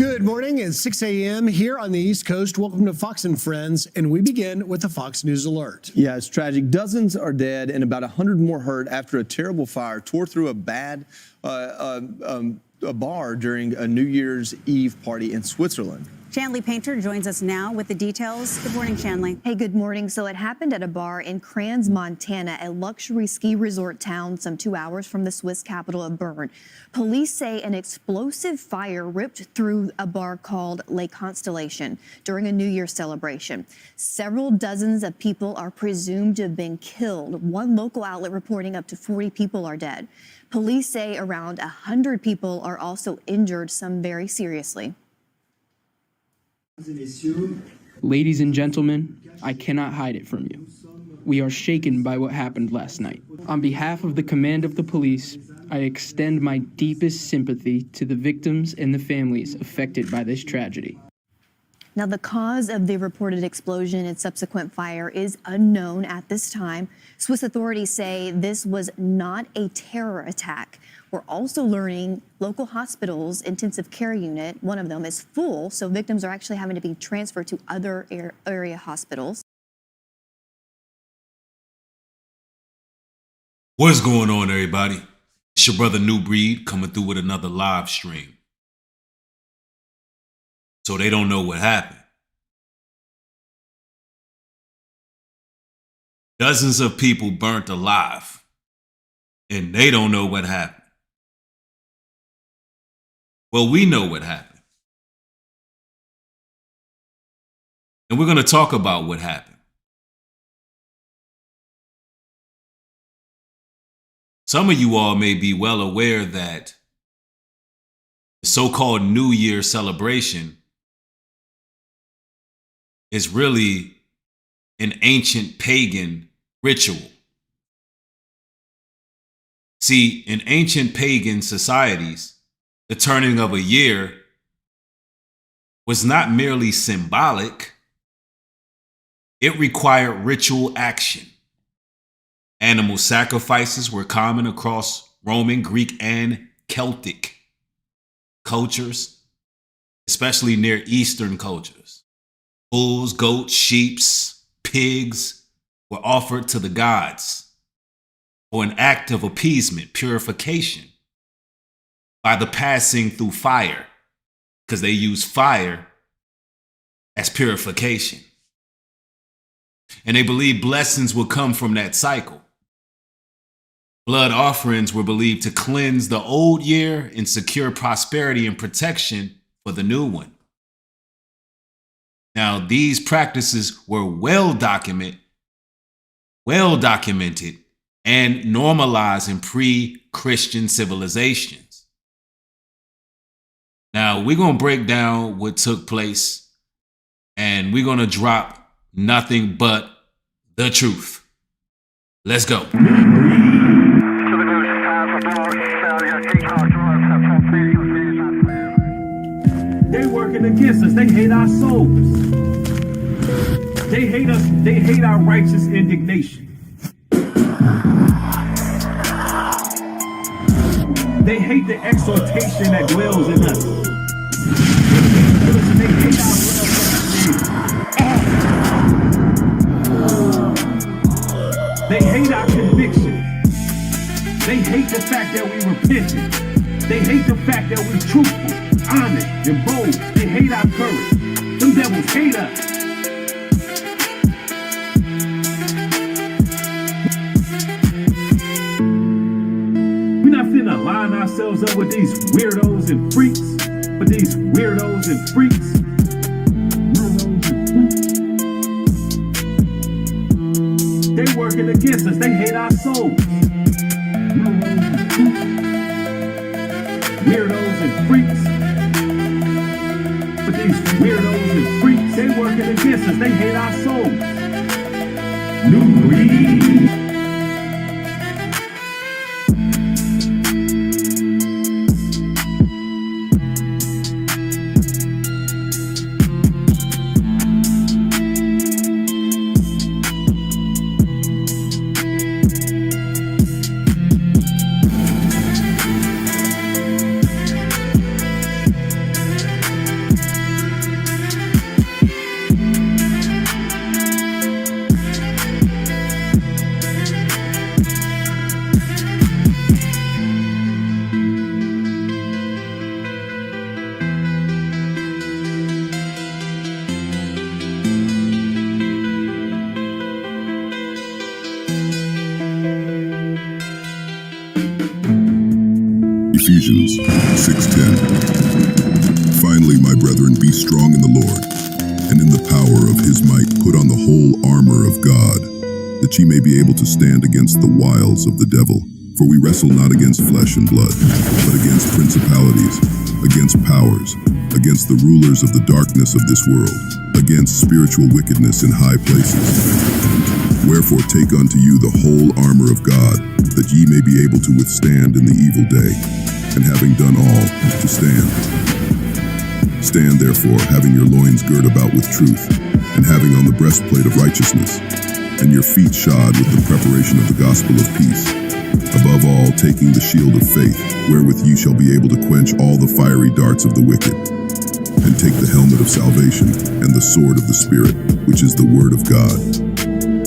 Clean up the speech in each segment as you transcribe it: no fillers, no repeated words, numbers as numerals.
Good morning. It's 6 a.m. here on the East Coast. Welcome to Fox and Friends, and we begin with the Fox News Alert. Yeah, it's tragic. Dozens are dead and about 100 more hurt after a terrible fire tore through a bar during a New Year's Eve party in Switzerland. Shanley Painter joins us now with the details. Good morning, Shanley. Hey, good morning. So it happened at a bar in Kranz, Montana, a luxury ski resort town some 2 hours from the Swiss capital of Bern. Police say an explosive fire ripped through a bar called Le Constellation during a New Year's celebration. Several dozens of people are presumed to have been killed. One local outlet reporting up to 40 people are dead. Police say around 100 people are also injured, some very seriously. Ladies and gentlemen, I cannot hide it from you. We are shaken by what happened last night. On behalf of the command of the police, I extend my deepest sympathy to the victims and the families affected by this tragedy. Now, the cause of the reported explosion and subsequent fire is unknown at this time. Swiss authorities say this was not a terror attack. We're also learning local hospitals' intensive care unit, one of them, is full, so victims are actually having to be transferred to other area hospitals. What's going on, everybody? It's your brother New Breed coming through with another live stream. So they don't know what happened. Dozens of people burnt alive, and they don't know what happened. Well, we know what happened. And we're going to talk about what happened. Some of you all may be well aware that the so-called New Year celebration is really an ancient pagan ritual. See, in ancient pagan societies, the turning of a year was not merely symbolic, it required ritual action. Animal sacrifices were common across Roman, Greek, and Celtic cultures, especially Near Eastern cultures. Bulls, goats, sheep, pigs were offered to the gods for an act of appeasement, purification, by the passing through fire, because they use fire as purification. And they believed blessings would come from that cycle. Blood offerings were believed to cleanse the old year and secure prosperity and protection for the new one. Now, these practices were well documented and normalized in pre-Christian civilizations. Now, we're going to break down what took place, and we're going to drop nothing but the truth. Let's go. They working against us. They hate our souls. They hate us. They hate our righteous indignation. They hate the exhortation that dwells in us. They hate our love. They hate our conviction. They hate the fact that we repented. They hate the fact that we truthful, honest, and bold. They hate our courage. Them devils hate us. We're not finna line ourselves up with these weirdos and freaks. With these weirdos and freaks. They working against us. They hate our souls. Weirdos and freaks. But these weirdos and freaks, they working against us. They hate our souls. New Breed. Ephesians 6:10. Finally, my brethren, be strong in the Lord, and in the power of his might put on the whole armor of God, that ye may be able to stand against the wiles of the devil. For we wrestle not against flesh and blood, but against principalities, against powers, against the rulers of the darkness of this world, against spiritual wickedness in high places. Wherefore take unto you the whole armor of God, that ye may be able to withstand in the evil day, and having done all, to stand. Stand therefore, having your loins girt about with truth, and having on the breastplate of righteousness, and your feet shod with the preparation of the gospel of peace. Above all, taking the shield of faith, wherewith ye shall be able to quench all the fiery darts of the wicked, and take the helmet of salvation, and the sword of the Spirit, which is the word of God,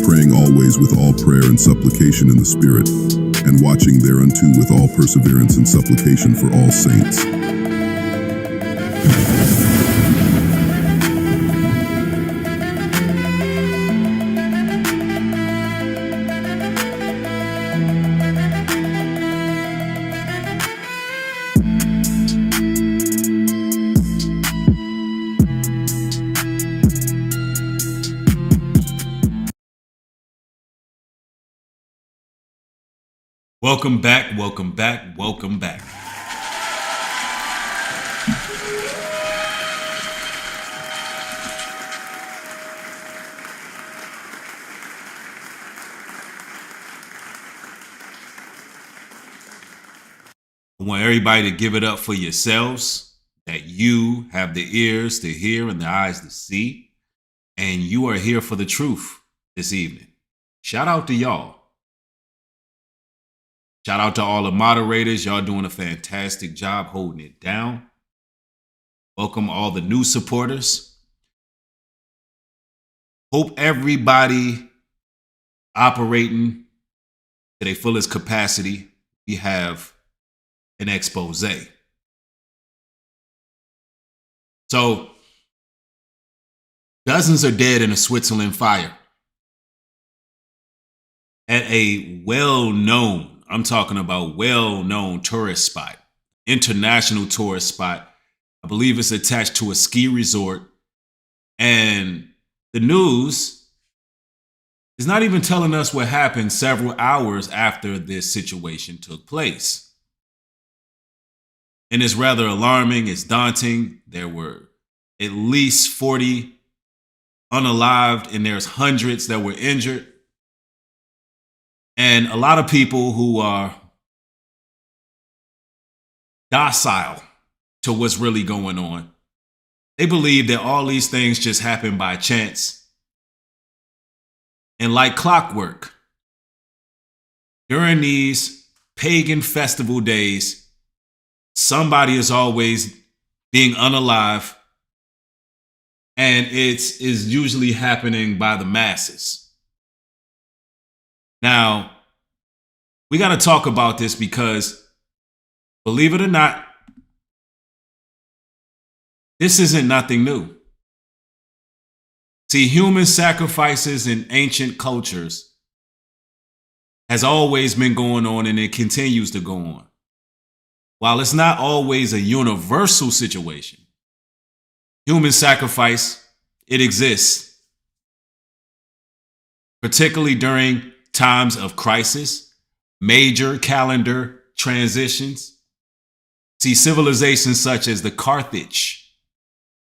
praying always with all prayer and supplication in the Spirit, and watching thereunto with all perseverance and supplication for all saints. Welcome back, welcome back, welcome back. I want everybody to give it up for yourselves, that you have the ears to hear and the eyes to see, and you are here for the truth this evening. Shout out to y'all. Shout out to all the moderators. Y'all doing a fantastic job holding it down. Welcome all the new supporters. Hope everybody operating to their fullest capacity. We have an expose. So, dozens are dead in a Switzerland fire at a well-known, I'm talking about well-known tourist spot, international tourist spot. I believe it's attached to a ski resort. And the news is not even telling us what happened several hours after this situation took place. And it's rather alarming. It's daunting. There were at least 40 unalived, and there's hundreds that were injured. And a lot of people who are docile to what's really going on, they believe that all these things just happen by chance. And like clockwork, during these pagan festival days, somebody is always being unalive, and it is usually happening by the masses. Now, we got to talk about this because, believe it or not, this isn't nothing new. See, human sacrifices in ancient cultures has always been going on, and it continues to go on. While it's not always a universal situation, human sacrifice, it exists, particularly during times of crisis, major calendar transitions. See, civilizations such as the Carthage,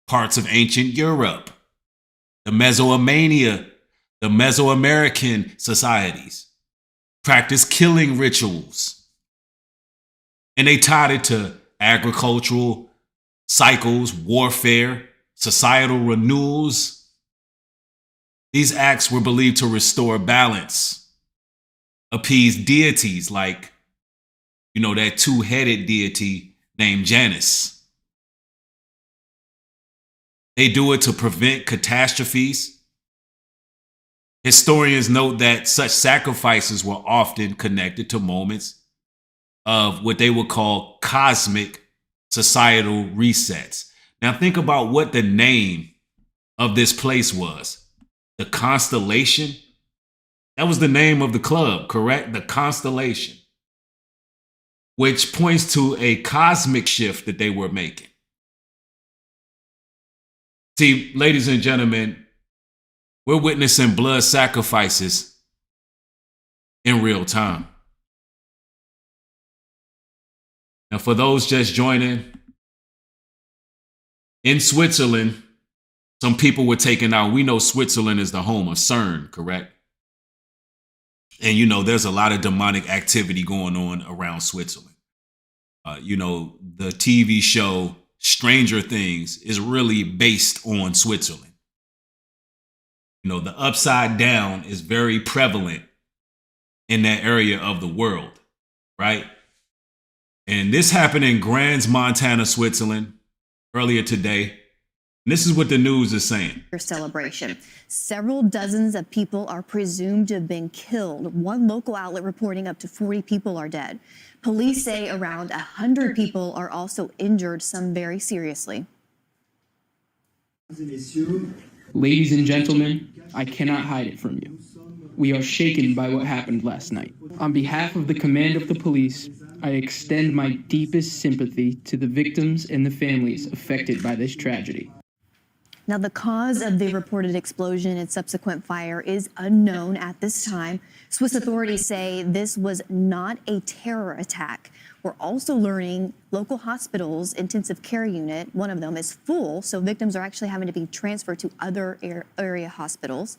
parts of ancient Europe, the Mesoamerican societies practice killing rituals. And they tied it to agricultural cycles, warfare, societal renewals. These acts were believed to restore balance, appease deities like, that two-headed deity named Janus. They do it to prevent catastrophes. Historians note that such sacrifices were often connected to moments of what they would call cosmic societal resets. Now think about what the name of this place was. The constellation That was the name of the club, correct? The Constellation, which points to a cosmic shift that they were making. See, ladies and gentlemen, we're witnessing blood sacrifices in real time. Now, for those just joining, in Switzerland, some people were taken out. We know Switzerland is the home of CERN, correct? And, you know, there's a lot of demonic activity going on around Switzerland. You know, the TV show Stranger Things is really based on Switzerland. You know, the upside down is very prevalent in that area of the world, right? And this happened in Crans, Montana, Switzerland earlier today. And this is what the news is saying. Celebration. Several dozens of people are presumed to have been killed. One local outlet reporting up to 40 people are dead. Police say around 100 people are also injured, some very seriously. Ladies and gentlemen, I cannot hide it from you. We are shaken by what happened last night. On behalf of the command of the police, I extend my deepest sympathy to the victims and the families affected by this tragedy. Now, the cause of the reported explosion and subsequent fire is unknown at this time. Swiss authorities say this was not a terror attack. We're also learning local hospitals' intensive care unit, one of them, is full, so victims are actually having to be transferred to other area hospitals.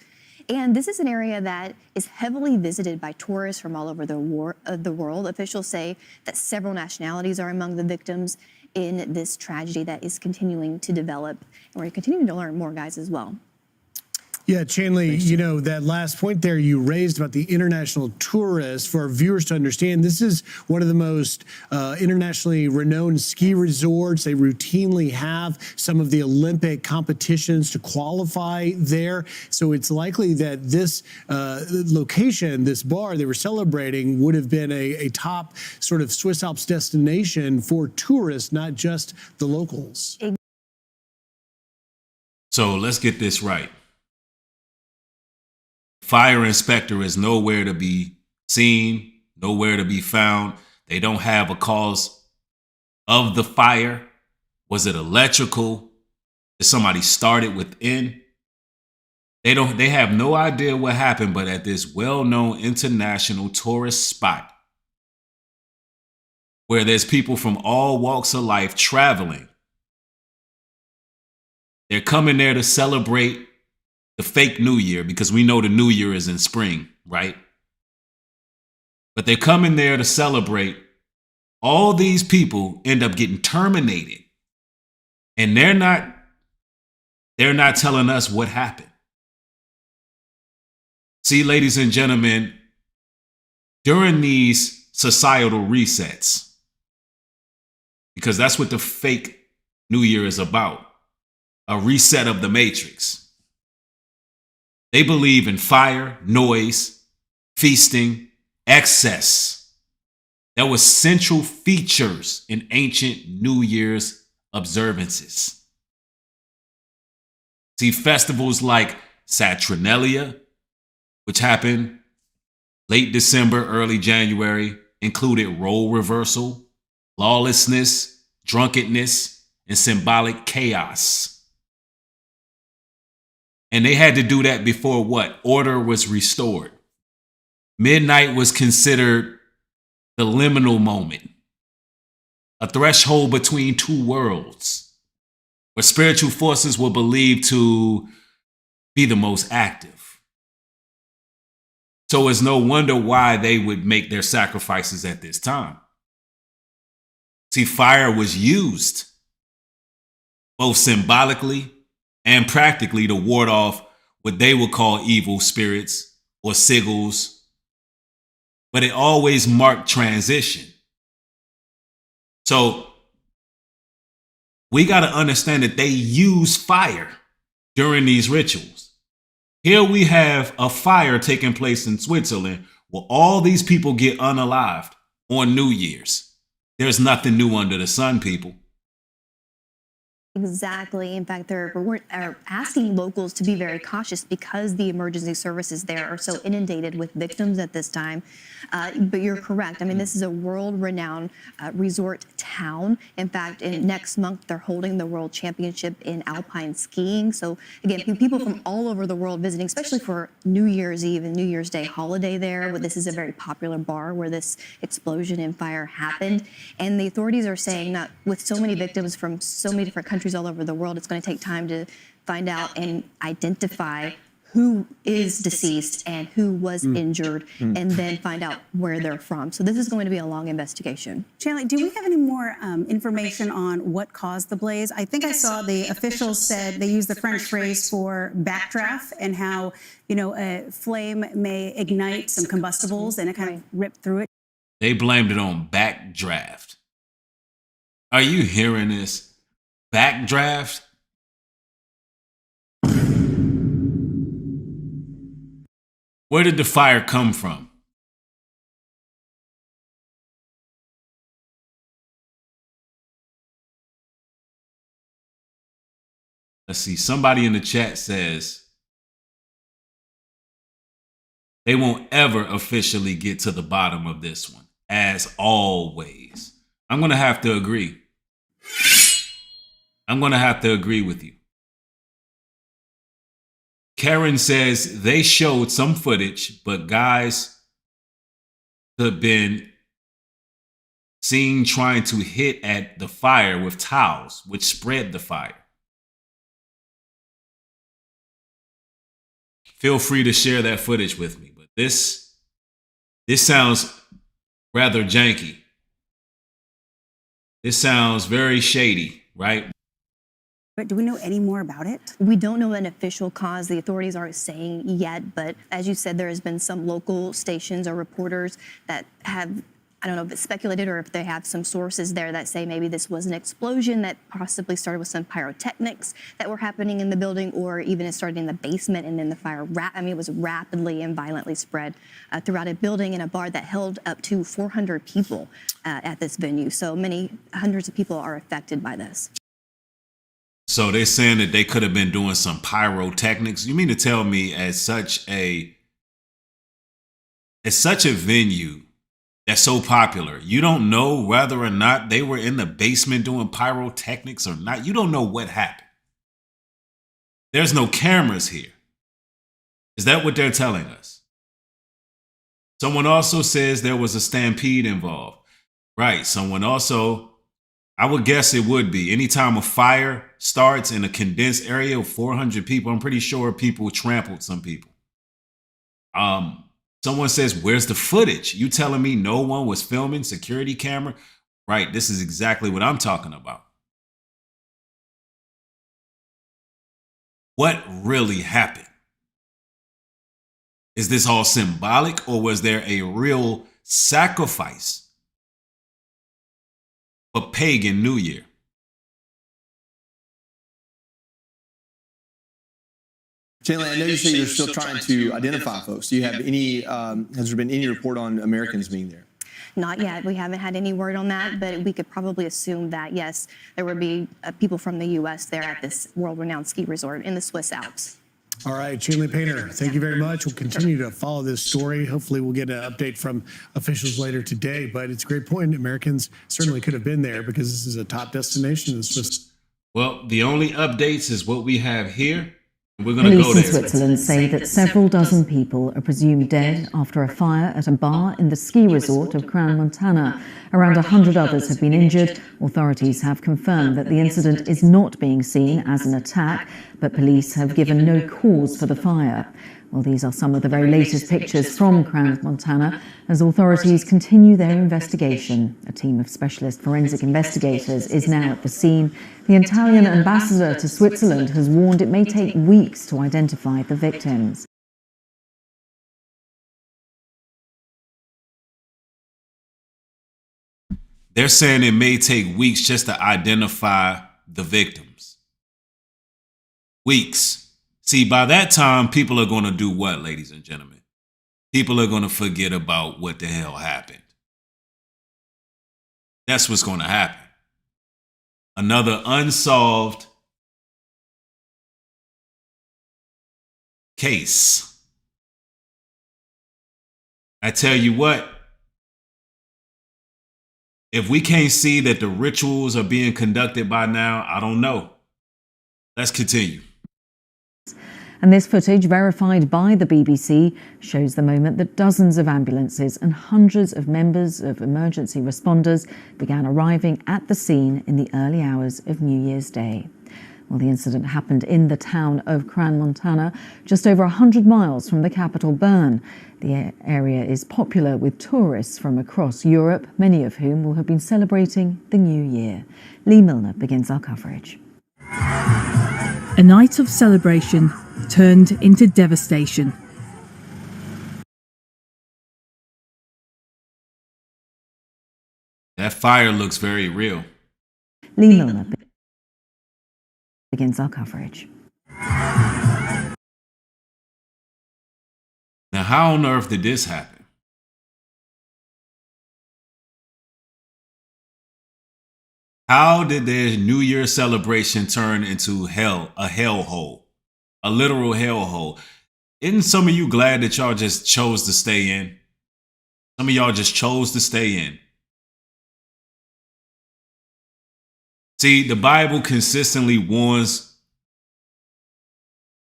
And this is an area that is heavily visited by tourists from all over the world. Officials say that several nationalities are among the victims in this tragedy that is continuing to develop. And we're continuing to learn more, guys, as well. Yeah, Chanley, you know, that last point there you raised about the international tourists, for our viewers to understand, this is one of the most internationally renowned ski resorts. They routinely have some of the Olympic competitions to qualify there. So it's likely that this location, this bar they were celebrating, would have been a top sort of Swiss Alps destination for tourists, not just the locals. So let's get this right. Fire inspector is nowhere to be seen, nowhere to be found. They don't have a cause of the fire. Was it electrical? Did somebody start it within? They have no idea what happened, but at this well-known international tourist spot where there's people from all walks of life traveling, they're coming there to celebrate the fake New Year, because we know the New Year is in spring, right? But they're coming there to celebrate. All these people end up getting terminated. And they're not telling us what happened. See, ladies and gentlemen, during these societal resets, because that's what the fake New Year is about, a reset of the matrix. They believe in fire, noise, feasting, excess. That was central features in ancient New Year's observances. See, festivals like Saturnalia, which happened late December, early January, included role reversal, lawlessness, drunkenness, and symbolic chaos. And they had to do that before what? Order was restored. Midnight was considered the liminal moment, a threshold between two worlds, where spiritual forces were believed to be the most active. So it's no wonder why they would make their sacrifices at this time. See, fire was used both symbolically and practically to ward off what they would call evil spirits or sigils. But it always marked transition. So we got to understand that they use fire during these rituals. Here we have a fire taking place in Switzerland where all these people get unalived on New Year's. There's nothing new under the sun, people. Exactly. In fact, are asking locals to be very cautious because the emergency services there are so inundated with victims at this time. But you're correct. I mean, this is a world-renowned resort town. In fact, next month they're holding the World Championship in alpine skiing. So again, people from all over the world visiting, especially for New Year's Eve and New Year's Day holiday there. Where this is a very popular bar where this explosion and fire happened. And the authorities are saying that with so many victims from so many different countries all over the world, it's going to take time to find out and identify who is deceased and who was injured, and then find out where they're from. So this is going to be a long investigation. Shanley, do we have any more information on what caused the blaze? I think I saw the officials said they used the French phrase for backdraft, and how, a flame may ignite some combustibles and it kind of ripped through it. They blamed it on backdraft. Are you hearing this? Backdraft? Where did the fire come from? Let's see. Somebody in the chat says they won't ever officially get to the bottom of this one, as always. I'm going to have to agree. I'm going to have to agree with you. Karen says they showed some footage, but guys have been seen trying to hit at the fire with towels, which spread the fire. Feel free to share that footage with me, but this sounds rather janky. This sounds very shady, right? But do we know any more about it? We don't know an official cause. The authorities aren't saying yet, but as you said, there has been some local stations or reporters that have, I don't know if it's speculated or if they have some sources there that say maybe this was an explosion that possibly started with some pyrotechnics that were happening in the building, or even it started in the basement and then the fire, it was rapidly and violently spread throughout a building and a bar that held up to 400 people at this venue. So hundreds of people are affected by this. So they're saying that they could have been doing some pyrotechnics. You mean to tell me at such a venue that's so popular, you don't know whether or not they were in the basement doing pyrotechnics or not? You don't know what happened. There's no cameras here. Is that what they're telling us? Someone also says there was a stampede involved. Right. Someone also, I would guess it would be. Anytime a fire starts in a condensed area of 400 people, I'm pretty sure people trampled some people. Someone says, where's the footage? You telling me no one was filming? Security camera? Right, this is exactly what I'm talking about. What really happened? Is this all symbolic, or was there a real sacrifice for pagan New Year? Chandler, I know you say you're still trying to identify folks. Do you have any, has there been any report on Americans being there? Not yet. We haven't had any word on that, but we could probably assume that, yes, there would be people from the U.S. there at this world-renowned ski resort in the Swiss Alps. All right, Shanley Painter, thank you very much. We'll continue to follow this story. Hopefully we'll get an update from officials later today, but it's a great point. Americans certainly could have been there because this is a top destination in the Swiss. Well, the only updates is what we have here. We're going to go Police there. in Switzerland say that several dozen people are presumed dead after a fire at a bar in the ski resort of Crans, Montana. Around 100 others have been injured. Authorities have confirmed that the incident is not being seen as an attack, but police have given no cause for the fire. Well, these are some of the very latest pictures from Crans, Montana, as authorities continue their investigation. A team of specialist forensic investigators is now at the scene. The Italian ambassador to Switzerland has warned it may take weeks to identify the victims. They're saying it may take weeks just to identify the victims. Weeks. See, by that time, people are going to do what, ladies and gentlemen? People are going to forget about what the hell happened. That's what's going to happen. Another unsolved case. I tell you what, if we can't see that the rituals are being conducted by now, I don't know. Let's continue. And this footage, verified by the BBC, shows the moment that dozens of ambulances and hundreds of members of emergency responders began arriving at the scene in the early hours of New Year's Day. Well, the incident happened in the town of Crans, Montana, just over 100 miles from the capital, Bern. The area is popular with tourists from across Europe, many of whom will have been celebrating the new year. Lee Milner begins our coverage. A night of celebration turned into devastation. That fire looks very real. Lee Milner begins our coverage. Now, how on earth did this happen? How did their New Year celebration turn into hell, a hellhole, a literal hellhole? Isn't some of you glad that y'all just chose to stay in? Some of y'all just chose to stay in. See, the Bible consistently warns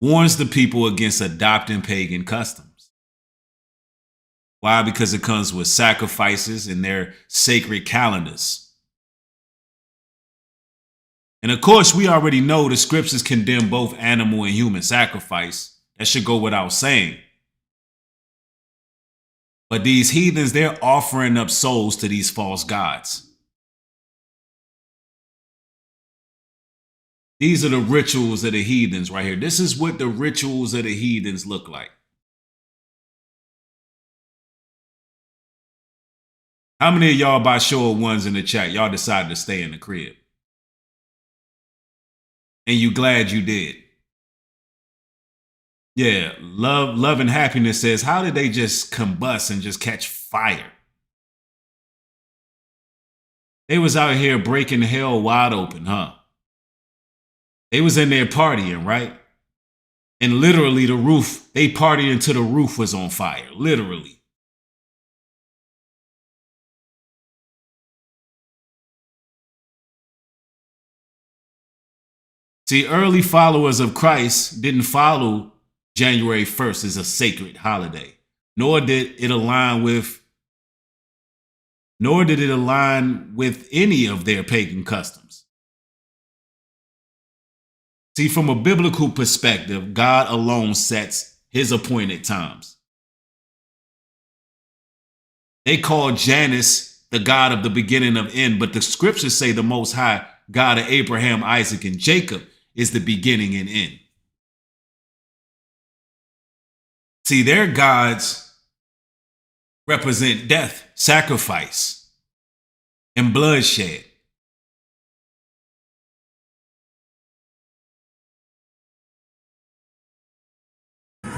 the people against adopting pagan customs. Why? Because it comes with sacrifices in their sacred calendars. And of course, we already know the scriptures condemn both animal and human sacrifice. That should go without saying. But these heathens, they're offering up souls to these false gods. These are the rituals of the heathens right here. This is what the rituals of the heathens look like. How many of y'all, by show of ones in the chat, y'all decided to stay in the crib? And you glad you did? Yeah, love and happiness says, how did they just combust and just catch fire? They was out here breaking hell wide open, huh? They was in there partying, right? And literally the roof, they partied until the roof was on fire, literally. See, early followers of Christ didn't follow January 1st as a sacred holiday, nor did it align with any of their pagan customs. See, from a biblical perspective, God alone sets his appointed times. They call Janus the God of the beginning of end, but the scriptures say the Most High, God of Abraham, Isaac, and Jacob, is the beginning and end. See, their gods represent death, sacrifice, and bloodshed.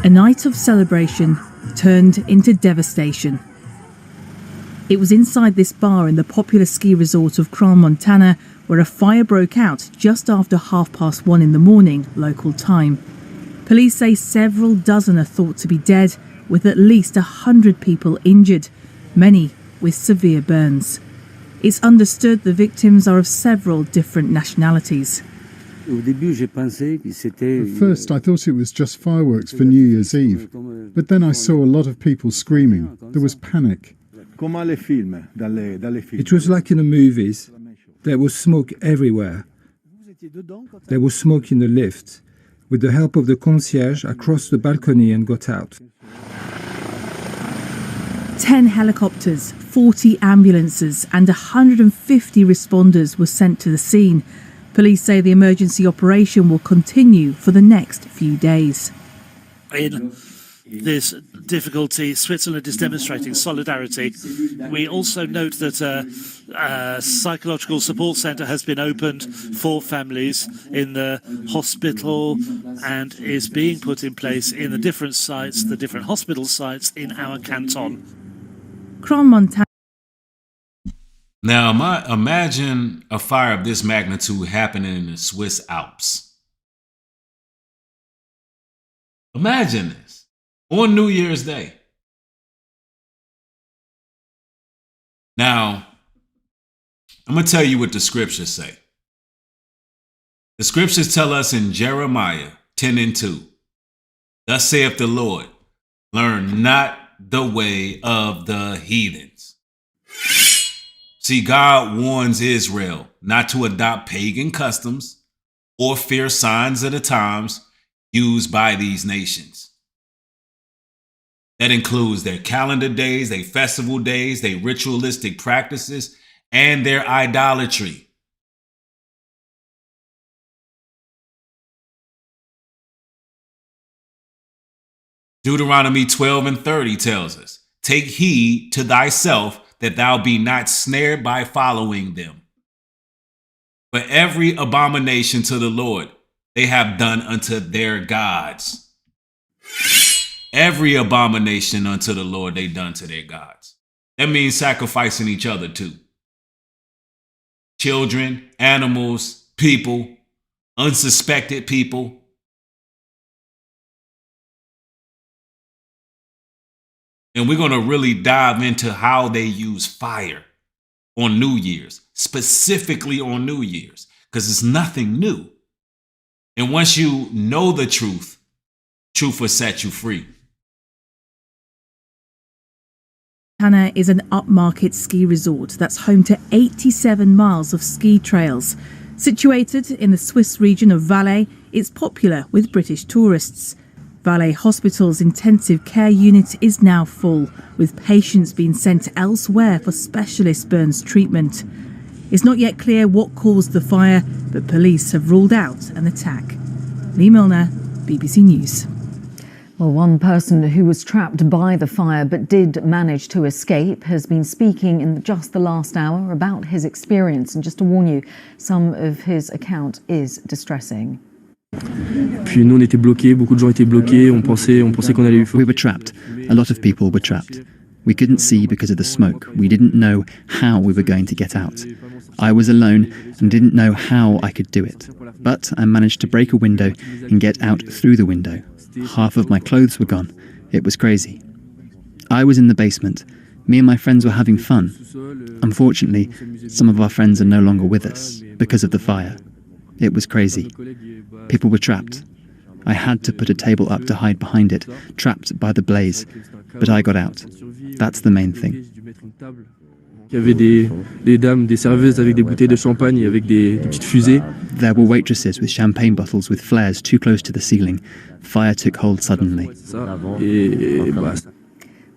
A night of celebration turned into devastation. It was inside this bar in the popular ski resort of Crans, Montana, where a fire broke out just after 1:30 in the morning, local time. Police say several dozen are thought to be dead, with at least 100 people injured, many with severe burns. It's understood the victims are of several different nationalities. At first, I thought it was just fireworks for New Year's Eve, but then I saw a lot of people screaming. There was panic. It was like in the movies. There was smoke everywhere. There was smoke in the lift. With the help of the concierge, I crossed the balcony and got out. 10 helicopters, 40 ambulances, and 150 responders were sent to the scene. Police say the emergency operation will continue for the next few days. In this difficulty, Switzerland is demonstrating solidarity. We also note that a psychological support centre has been opened for families in the hospital and is being put in place in the different sites, the different hospital sites in our canton. Crans, Montana Now, imagine a fire of this magnitude happening in the Swiss Alps. Imagine this on New Year's Day. Now, I'm going to tell you what the scriptures say. The scriptures tell us in Jeremiah 10:2, thus saith the Lord, learn not the way of the heathens. See, God warns Israel not to adopt pagan customs or fear signs of the times used by these nations. That includes their calendar days, their festival days, their ritualistic practices, and their idolatry. Deuteronomy 12:30 tells us, take heed to thyself that thou be not snared by following them. For every abomination to the Lord they have done unto their gods. Every abomination unto the Lord they done to their gods. That means sacrificing each other too. Children, animals, people, unsuspected people. And we're going to really dive into how they use fire on New Year's, specifically on New Year's, because it's nothing new. And once you know the truth, truth will set you free. Montana is an upmarket ski resort that's home to 87 miles of ski trails. Situated in the Swiss region of Valais, it's popular with British tourists. Valais Hospital's intensive care unit is now full, with patients being sent elsewhere for specialist burns treatment. It's not yet clear what caused the fire, but police have ruled out an attack. Lee Milner, BBC News. Well, one person who was trapped by the fire but did manage to escape has been speaking in just the last hour about his experience. And just to warn you, some of his account is distressing. Puis nous on était bloqués, beaucoup de gens étaient bloqués, on pensait qu'on allait eu feu. We were trapped. A lot of people were trapped. We couldn't see because of the smoke. We didn't know how we were going to get out. I was alone and didn't know how I could do it. But I managed to break a window and get out through the window. Half of my clothes were gone. It was crazy. I was in the basement. Me and my friends were having fun. Unfortunately, some of our friends are no longer with us because of the fire. It was crazy. People were trapped. I had to put a table up to hide behind it, trapped by the blaze. But I got out. That's the main thing. Il y avait des dames, des serveuses avec des bouteilles de champagne, avec des petites fusées. There were waitresses with champagne bottles with flares too close to the ceiling. Fire took hold suddenly.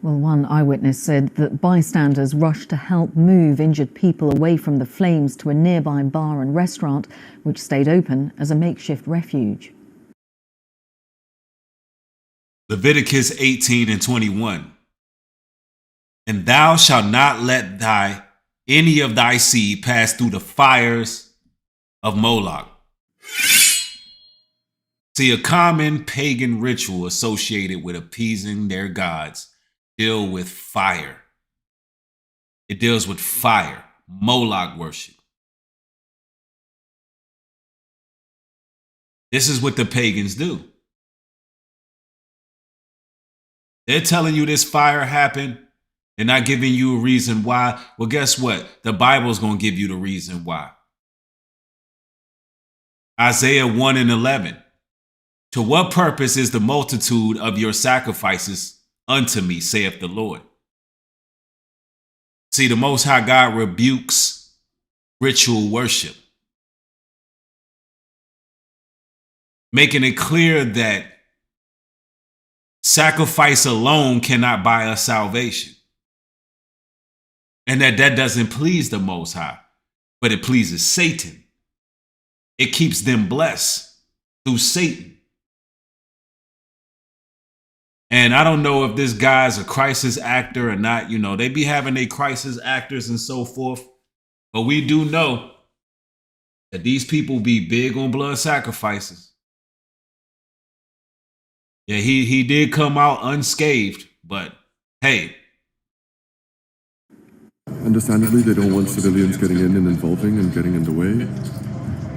Well, one eyewitness said that bystanders rushed to help move injured people away from the flames to a nearby bar and restaurant, which stayed open as a makeshift refuge. Leviticus 18:21. And thou shalt not let any of thy seed pass through the fires of Moloch. See, a common pagan ritual associated with appeasing their gods deal with fire. It deals with fire, Moloch worship. This is what the pagans do. They're telling you this fire happened. They're not giving you a reason why. Well, guess what? The Bible's going to give you the reason why. Isaiah 1:11. To what purpose is the multitude of your sacrifices unto me, saith the Lord? See, the Most High God rebukes ritual worship, making it clear that sacrifice alone cannot buy us salvation. And that doesn't please the Most High, but it pleases Satan. It keeps them blessed through Satan. And I don't know if this guy's a crisis actor or not. You know, they be having their crisis actors and so forth. But we do know that these people be big on blood sacrifices. Yeah, he did come out unscathed, but hey. Understandably, they don't want civilians getting in and involving and getting in the way.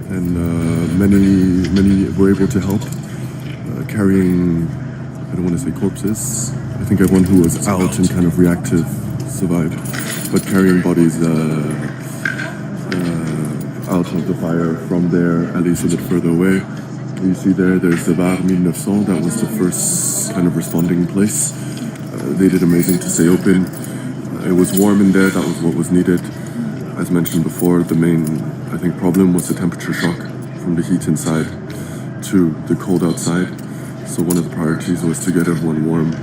And many were able to help carrying, I don't want to say corpses. I think everyone who was out and kind of reactive survived, but carrying bodies out of the fire from there, at least a bit further away. You see there's the Bar 1900, that was the first kind of responding place. They did amazing to stay open. It was warm in there, that was what was needed. As mentioned before, the main, I think, problem was the temperature shock from the heat inside to the cold outside. So one of the priorities was to get everyone warm.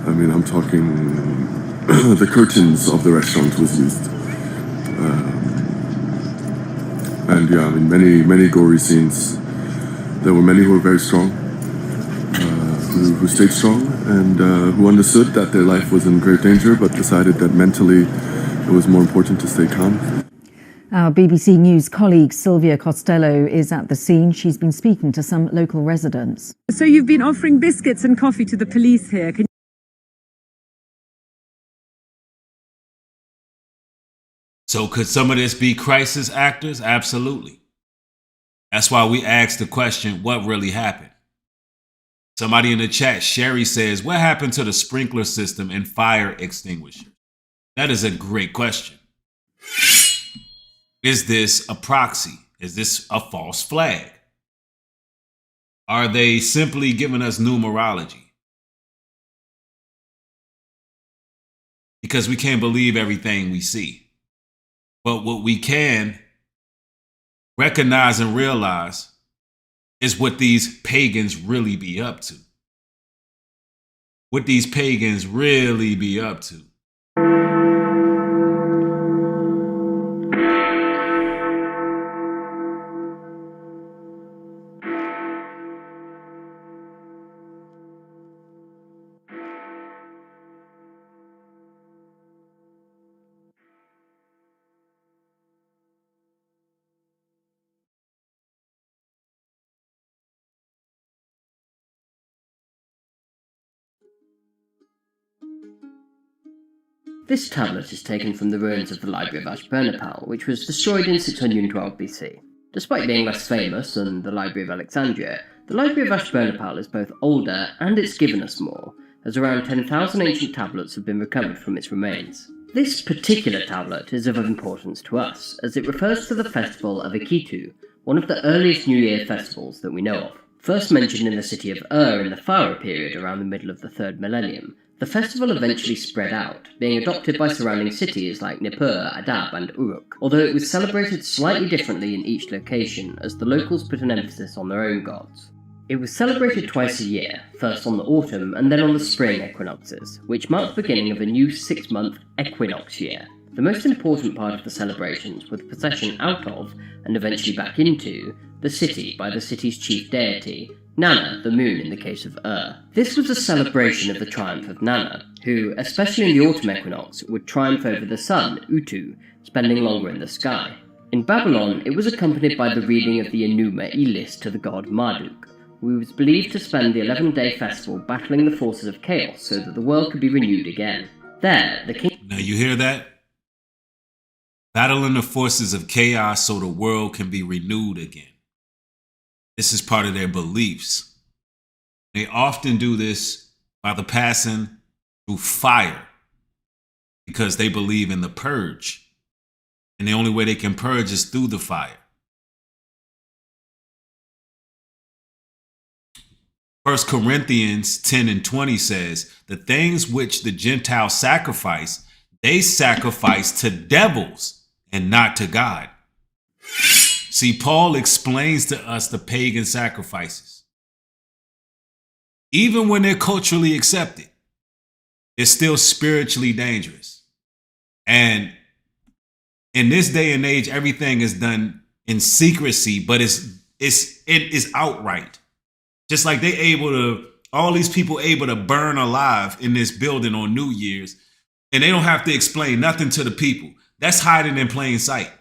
I mean, I'm talking the curtains of the restaurant was used. And yeah, I mean, many gory scenes. There were many who were very strong, who stayed strong, and who understood that their life was in great danger, but decided that mentally it was more important to stay calm. Our BBC News colleague Sylvia Costello is at the scene. She's been speaking to some local residents. So you've been offering biscuits and coffee to the police here. So could some of this be crisis actors? Absolutely. That's why we asked the question, what really happened? Somebody in the chat, Sherry, says, what happened to the sprinkler system and fire extinguisher? That is a great question. Is this a proxy? Is this a false flag? Are they simply giving us numerology? Because we can't believe everything we see. But what we can recognize and realize is what these pagans really be up to. What these pagans really be up to. This tablet is taken from the ruins of the Library of Ashburnipal, which was destroyed in 612 BC. Despite being less famous than the Library of Alexandria, the Library of Ashburnipal is both older and it's given us more, as around 10,000 ancient tablets have been recovered from its remains. This particular tablet is of importance to us, as it refers to the festival of Ikitu, one of the earliest New Year festivals that we know of. First mentioned in the city of in the Pharaoh period around the middle of the 3rd millennium, the festival eventually spread out, being adopted by surrounding cities like Nippur, Adab and Uruk, although it was celebrated slightly differently in each location as the locals put an emphasis on their own gods. It was celebrated twice a year, first on the autumn and then on the spring equinoxes, which marked the beginning of a new 6-month equinox year. The most important part of the celebrations were the procession out of, and eventually back into, the city by the city's chief deity, Nana, the moon in the case of This was a celebration of the triumph of Nana, who, especially in the autumn equinox, would triumph over the sun, Utu, spending longer in the sky. In Babylon, it was accompanied by the reading of the Enuma Elis to the god Marduk, who was believed to spend the 11-day festival battling the forces of chaos so that the world could be renewed again. There, the king... Now you hear that? Battling the forces of chaos so the world can be renewed again. This is part of their beliefs. They often do this by the passing through fire because they believe in the purge. And the only way they can purge is through the fire. 1 Corinthians 10 and 20 says, the things which the Gentiles sacrifice, they sacrifice to devils and not to God. See, Paul explains to us the pagan sacrifices. Even when they're culturally accepted, it's still spiritually dangerous. And in this day and age, everything is done in secrecy, but it is outright. Just like all these people able to burn alive in this building on New Year's, and they don't have to explain nothing to the people. That's hiding in plain sight.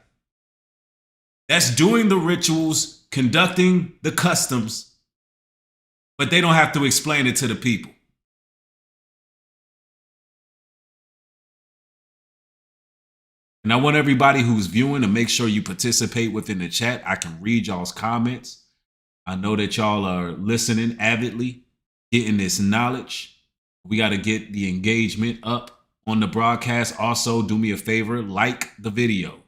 That's doing the rituals, conducting the customs, but they don't have to explain it to the people. And I want everybody who's viewing to make sure you participate within the chat. I can read y'all's comments. I know that y'all are listening avidly, getting this knowledge. We got to get the engagement up on the broadcast. Also, do me a favor, like the video.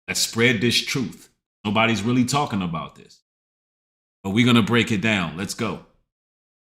Let's spread this truth. Nobody's really talking about this. But we're going to break it down. Let's go.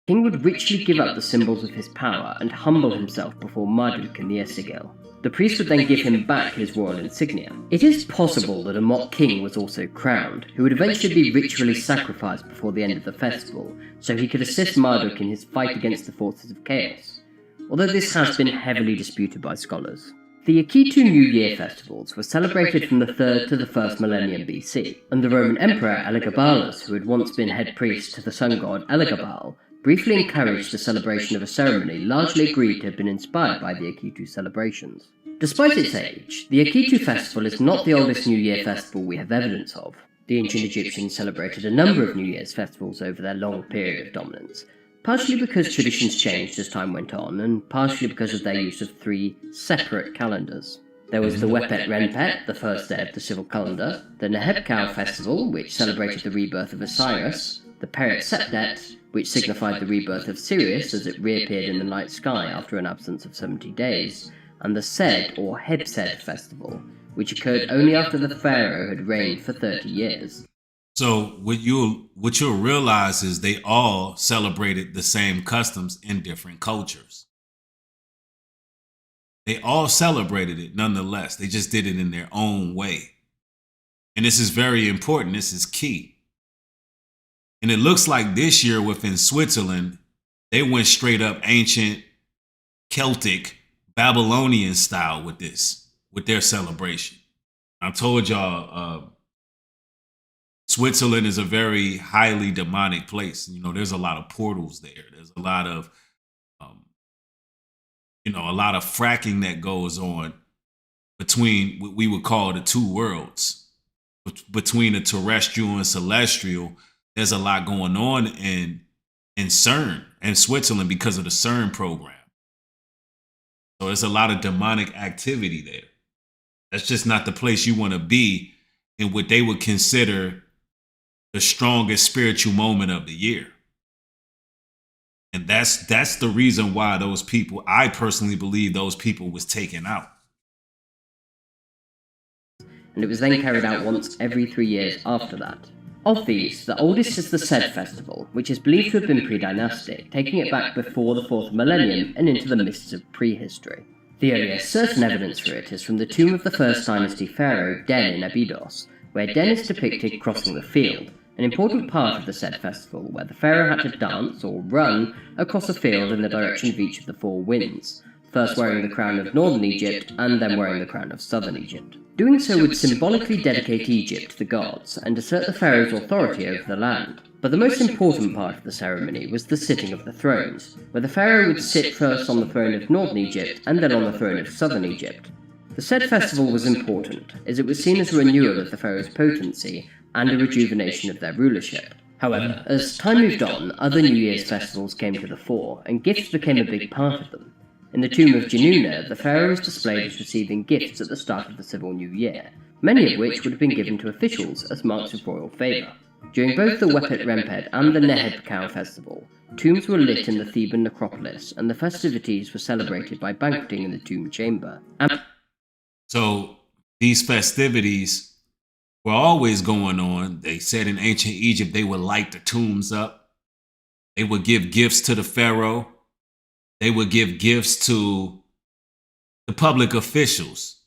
The king would richly give up the symbols of his power and humble himself before Marduk and the Essigil. The priest would then give him back his royal insignia. It is possible that a mock king was also crowned, who would eventually be ritually sacrificed before the end of the festival, so he could assist Marduk in his fight against the forces of chaos, although this has been heavily disputed by scholars. The Akitu New Year festivals were celebrated from the 3rd to the 1st millennium BC, and the Roman Emperor Elagabalus, who had once been head priest to the sun god Elagabal, briefly encouraged the celebration of a ceremony largely agreed to have been inspired by the Akitu celebrations. Despite its age, the Akitu festival is not the oldest New Year festival we have evidence of. The ancient Egyptians celebrated a number of New Year's festivals over their long period of dominance, partially because traditions changed as time went on, and partially because of their use of 3 separate calendars. There was the Wepet Renpet, the first day of the civil calendar, the Neheb-Kau festival, which celebrated the rebirth of Osiris, the Peret Septet, which signified the rebirth of Sirius as it reappeared in the night sky after an absence of 70 days, and the Sed or Hebsed festival, which occurred only after the pharaoh had reigned for 30 years. So what you'll realize is they all celebrated the same customs in different cultures. They all celebrated it nonetheless. They just did it in their own way. And this is very important. This is key. And it looks like this year within Switzerland, they went straight up ancient Celtic Babylonian style with this, with their celebration. I told y'all, Switzerland is a very highly demonic place. You know, there's a lot of portals there. There's a lot of, a lot of fracking that goes on between what we would call the two worlds, between the terrestrial and celestial. There's a lot going on in CERN and Switzerland because of the CERN program. So there's a lot of demonic activity there. That's just not the place you want to be in what they would consider the strongest spiritual moment of the year. And that's the reason why those people, I personally believe those people was taken out. And it was then carried out once every 3 years after that. Of these, the oldest is the Sed festival, which is believed to have been pre-dynastic, taking it back before the 4th millennium and into the mists of prehistory. The earliest certain evidence for it is from the tomb of the 1st dynasty pharaoh Den in Abydos, where Den is depicted crossing the field, an important part of the Sed festival where the pharaoh had to dance or run across a field in the direction of each of the 4 winds, first wearing the crown of northern Egypt and then wearing the crown of southern Egypt. Doing so would symbolically dedicate Egypt to the gods and assert the pharaoh's authority over the land. But the most important part of the ceremony was the sitting of the thrones, where the pharaoh would sit first on the throne of northern Egypt and then on the throne of southern Egypt. The Sed festival was important, as it was seen as a renewal of the pharaoh's potency and a rejuvenation of their rulership. However, as time moved on, other New Year's festivals came to the fore, and gifts became a big part of them. In the tomb of Januna, the pharaoh is displayed as receiving gifts at the start of the civil new year, many of which would have been given to officials as marks of royal favour. During both the Wepet Renpet and the Neheb-Kau festival, tombs were lit in the Theban necropolis, and the festivities were celebrated by banqueting in the tomb chamber. So these festivities were always going on. They said in ancient Egypt they would light the tombs up. They would give gifts to the pharaoh. They would give gifts to the public officials.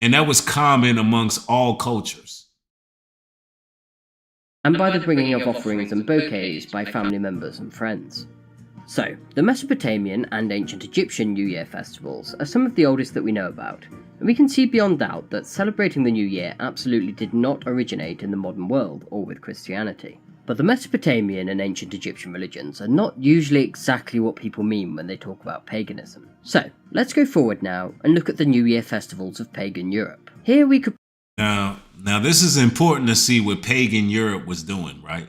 And that was common amongst all cultures. And by the bringing of offerings and bouquets by family members and friends. So, the Mesopotamian and ancient Egyptian New Year festivals are some of the oldest that we know about, and we can see beyond doubt that celebrating the New Year absolutely did not originate in the modern world or with Christianity. But the Mesopotamian and ancient Egyptian religions are not usually exactly what people mean when they talk about paganism. So, let's go forward now and look at the New Year festivals of pagan Europe. Here we could... Now this is important to see what pagan Europe was doing, right?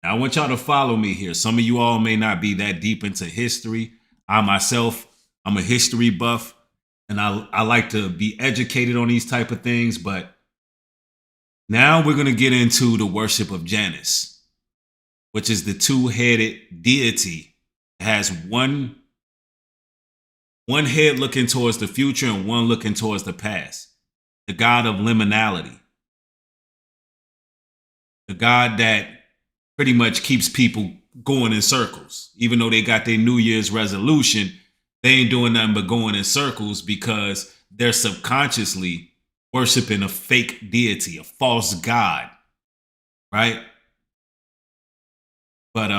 Now I want y'all to follow me here. Some of you all may not be that deep into history. I myself, I'm a history buff. and I like to be educated on these type of things, but now we're going to get into the worship of Janus, which is the two-headed deity. It has one head looking towards the future and one looking towards the past. The god of liminality. The god that pretty much keeps people going in circles. Even though they got their New Year's resolution, they ain't doing nothing but going in circles because they're subconsciously worshiping a fake deity, a false god, right? But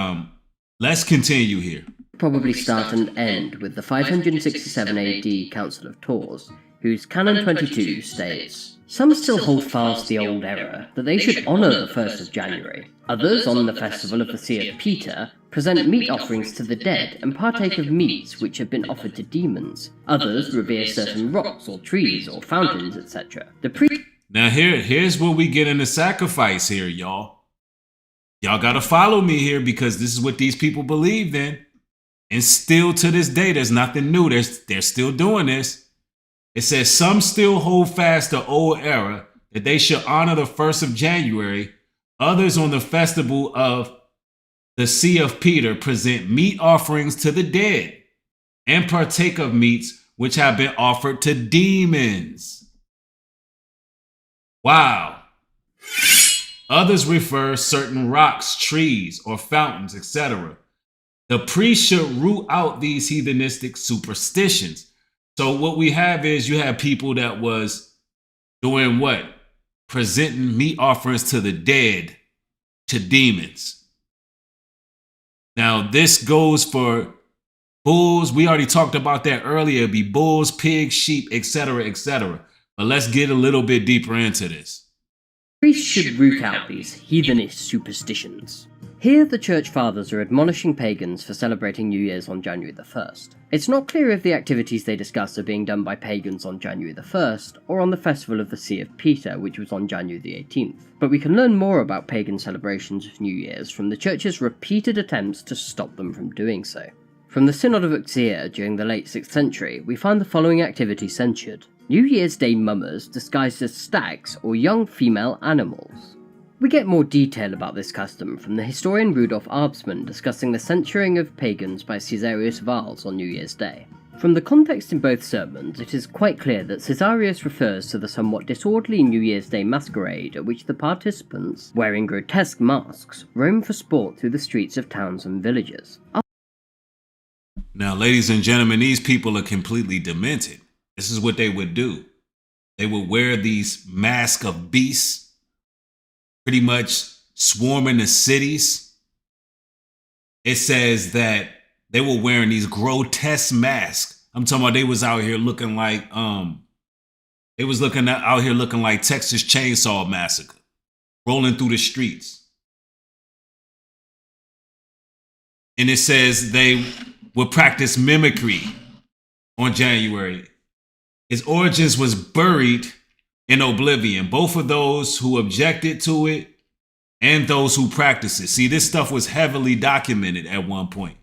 let's continue here. Probably start and end with the 567 AD Council of Tours, whose Canon 22 states, "Some still hold fast the old error that they should honour the 1st of January. Others, on the festival of the See of Peter, present meat offerings to the dead and partake of meats which have been offered to demons. Others revere certain rocks or trees or fountains, etc. Now here's where we get into sacrifice here, y'all. Y'all gotta follow me here because this is what these people believed in. And still to this day, there's nothing new. They're still doing this. It says some still hold fast the old era that they should honor the 1st of January. Others on the festival of the See of Peter present meat offerings to the dead and partake of meats which have been offered to demons." Wow. Others refer certain rocks, trees, or fountains, etc. The priest should root out these heathenistic superstitions. So what we have is you have people that was doing what? Presenting meat offerings to the dead, to demons. Now this goes for bulls. We already talked about that earlier. It'd be bulls, pigs, sheep, etc., etc. But let's get a little bit deeper into this. Priests should root out these heathenish superstitions. Here the Church Fathers are admonishing pagans for celebrating New Year's on January the 1st. It's not clear if the activities they discuss are being done by pagans on January the 1st or on the festival of the See of Peter, which was on January the 18th. But we can learn more about pagan celebrations of New Year's from the Church's repeated attempts to stop them from doing so. From the Synod of Uxia during the late 6th century, we find the following activity censured: New Year's Day mummers disguised as stags or young female animals. We get more detail about this custom from the historian Rudolf Arbsmann discussing the censuring of pagans by Caesarius Vals on New Year's Day. From the context in both sermons, it is quite clear that Caesarius refers to the somewhat disorderly New Year's Day masquerade at which the participants, wearing grotesque masks, roam for sport through the streets of towns and villages. Now, ladies and gentlemen, these people are completely demented. This is what they would do. They would wear these masks of beasts, pretty much swarming the cities. It says that they were wearing these grotesque masks. I'm talking about they was out here looking like out here looking like Texas Chainsaw Massacre, rolling through the streets. And it says they would practice mimicry on January. Its origins was buried in oblivion, both of those who objected to it and those who practiced it. See, this stuff was heavily documented at one point.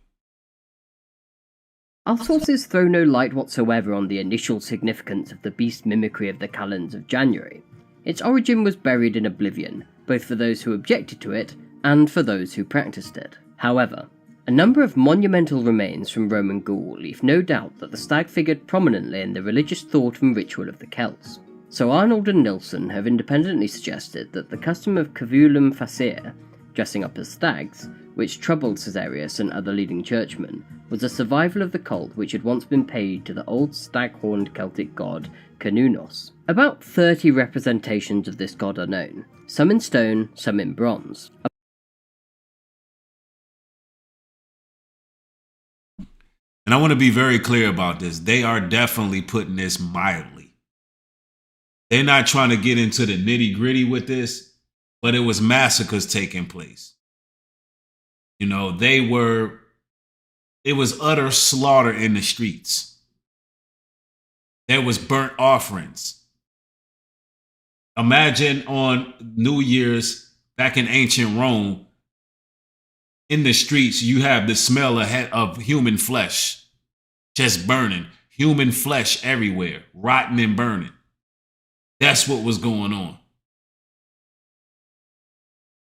Our sources throw no light whatsoever on the initial significance of the beast mimicry of the calends of January. Its origin was buried in oblivion, both for those who objected to it and for those who practiced it. However, a number of monumental remains from Roman Gaul leave no doubt that the stag figured prominently in the religious thought and ritual of the Celts. So Arnold and Nilsson have independently suggested that the custom of cavulum facere, dressing up as stags, which troubled Caesarius and other leading churchmen, was a survival of the cult which had once been paid to the old stag-horned Celtic god Cernunnos. About 30 representations of this god are known, some in stone, some in bronze. And I want to be very clear about this. They are definitely putting this mildly. They're not trying to get into the nitty gritty with this, but it was massacres taking place. You know, it was utter slaughter in the streets. There was burnt offerings. Imagine on New Year's back in ancient Rome, in the streets, you have the smell of human flesh just burning. human flesh everywhere, rotten and burning. That's what was going on.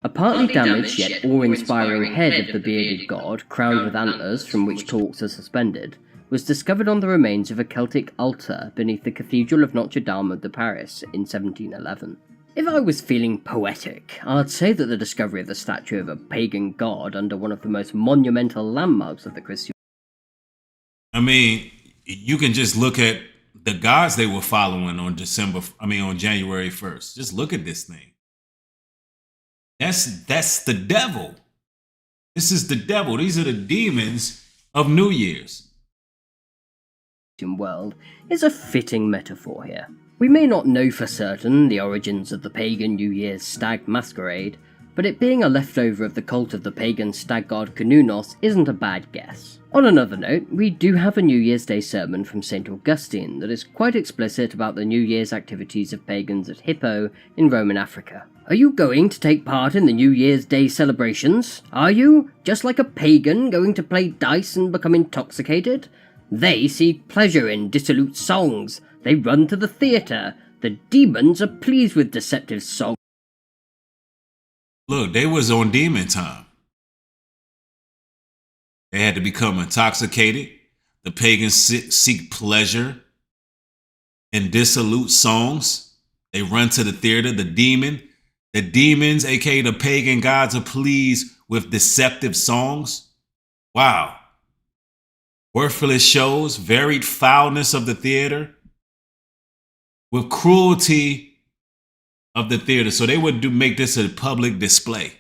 A partly damaged yet awe-inspiring head of the bearded god, crowned with antlers from which torques are suspended, was discovered on the remains of a Celtic altar beneath the Cathedral of Notre Dame de Paris in 1711. If I was feeling poetic, I'd say that the discovery of the statue of a pagan god under one of the most monumental landmarks of the Christian... I mean, you can just look at the gods they were following on January 1st. Just look at this thing. That's the devil. This is the devil. These are the demons of New Year's. ...world is a fitting metaphor here. We may not know for certain the origins of the pagan New Year's stag masquerade, but it being a leftover of the cult of the pagan stag god Cernunnos isn't a bad guess. On another note, we do have a New Year's Day sermon from St. Augustine that is quite explicit about the New Year's activities of pagans at Hippo in Roman Africa. Are you going to take part in the New Year's Day celebrations? Are you, just like a pagan, going to play dice and become intoxicated? They seek pleasure in dissolute songs. They run to the theatre. The demons are pleased with deceptive songs. Look, they was on demon time. They had to become intoxicated. The pagans seek pleasure in dissolute songs. They run to the theater. The demons, aka the pagan gods, are pleased with deceptive songs. Wow. Worthless shows, varied foulness of the theater, with cruelty of the theater. So they would make this a public display.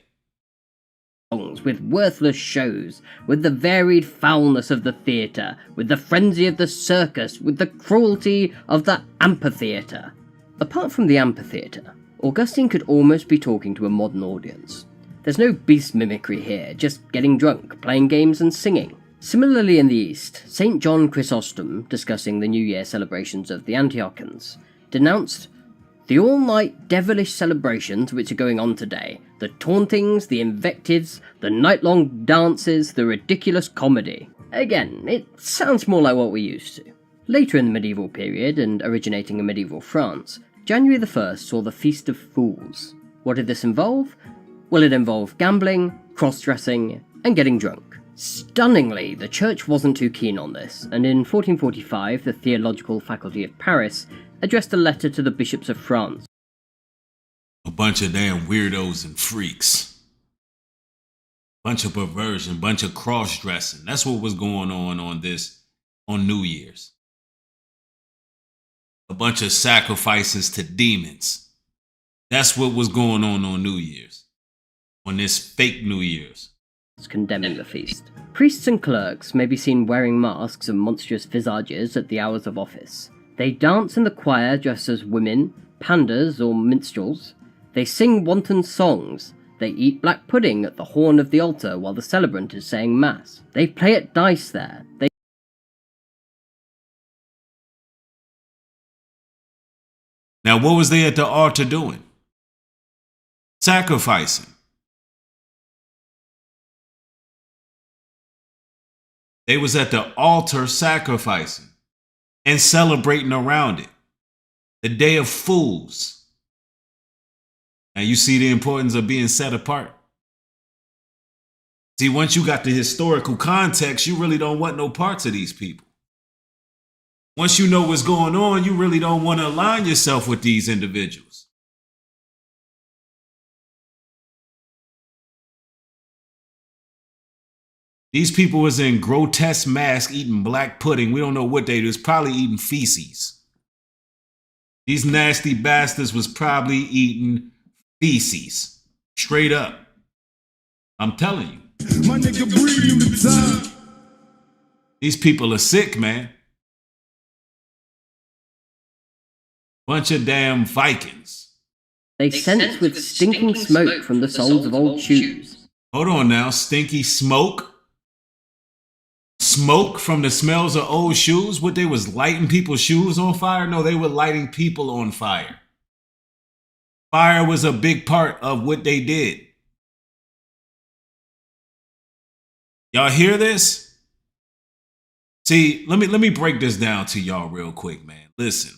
With worthless shows, with the varied foulness of the theatre, with the frenzy of the circus, with the cruelty of the amphitheatre. Apart from the amphitheatre, Augustine could almost be talking to a modern audience. There's no beast mimicry here, just getting drunk, playing games and singing. Similarly in the East, St. John Chrysostom, discussing the New Year celebrations of the Antiochans, denounced the all-night devilish celebrations which are going on today, the tauntings, the invectives, the night-long dances, the ridiculous comedy. Again, it sounds more like what we used to. Later in the medieval period, and originating in medieval France, January the 1st saw the Feast of Fools. What did this involve? Well, it involved gambling, cross-dressing, and getting drunk. Stunningly, the church wasn't too keen on this, and in 1445 the Theological Faculty of Paris addressed a letter to the bishops of France. A bunch of damn weirdos and freaks. Bunch of perversion, bunch of cross-dressing. That's what was going on New Year's. A bunch of sacrifices to demons. That's what was going on New Year's. On this fake New Year's. Condemning the feast. Priests and clerks may be seen wearing masks and monstrous visages at the hours of office. They dance in the choir dressed as women, pandas or minstrels. They sing wanton songs. They eat black pudding at the horn of the altar while the celebrant is saying mass. They play at dice there. Now, what was they at the altar doing? Sacrificing. They was at the altar sacrificing and celebrating around it. The Day of Fools. Now you see the importance of being set apart. See, once you got the historical context, you really don't want no parts of these people. Once you know what's going on, you really don't want to align yourself with these individuals. These people was in grotesque masks eating black pudding. We don't know what they was probably eating feces. These nasty bastards was probably eating feces. Straight up. I'm telling you. My nigga breathe the time. These people are sick, man. Bunch of damn Vikings. They sense with stinking smoke from the soles of old shoes. Hold on now, stinky smoke? Smoke from the smells of old shoes? What, they was lighting people's shoes on fire? No, they were lighting people on fire. Fire was a big part of what they did. Y'all hear this? See, let me break this down to y'all real quick, man. Listen.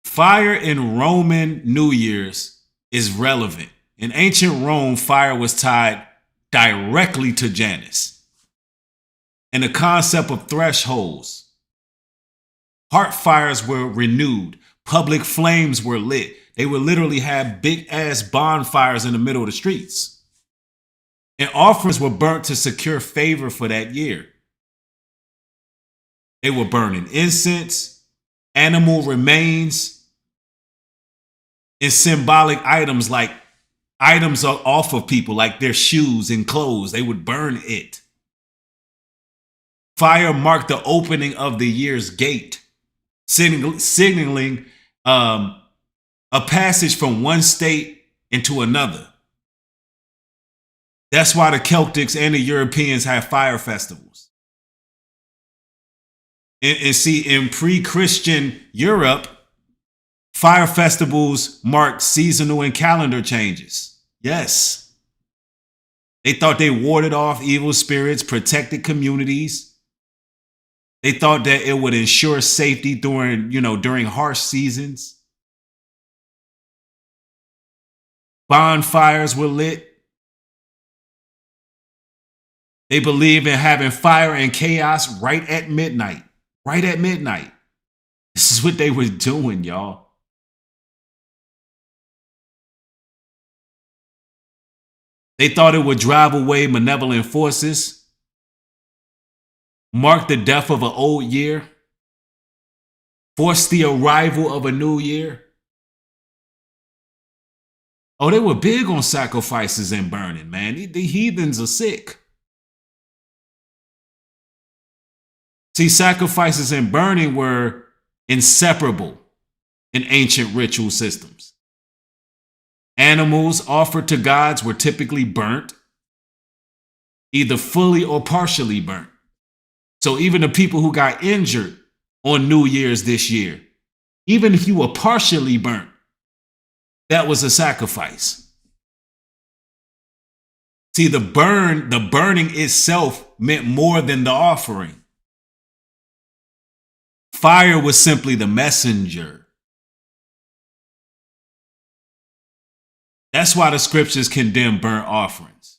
Fire in Roman New Year's is relevant. In ancient Rome, fire was tied directly to Janus. And the concept of thresholds. Heart fires were renewed. Public flames were lit. They would literally have big ass bonfires in the middle of the streets. And offerings were burnt to secure favor for that year. They were burning incense, animal remains, and symbolic items like items off of people, like their shoes and clothes. They would burn it. Fire marked the opening of the year's gate, signaling a passage from one state into another. That's why the Celtics and the Europeans have fire festivals. And see, in pre-Christian Europe, fire festivals marked seasonal and calendar changes. Yes. They thought they warded off evil spirits, protected communities. They thought that it would ensure safety during harsh seasons. Bonfires were lit. They believed in having fire and chaos right at midnight. Right at midnight. This is what they were doing, y'all. They thought it would drive away malevolent forces, mark the death of an old year, force the arrival of a new year. Oh, they were big on sacrifices and burning, man. The heathens are sick. See, sacrifices and burning were inseparable in ancient ritual systems. Animals offered to gods were typically burnt, either fully or partially burnt. So even the people who got injured on New Year's this year, even if you were partially burnt, that was a sacrifice. See, the burning itself meant more than the offering. Fire was simply the messenger. That's why the scriptures condemn burnt offerings.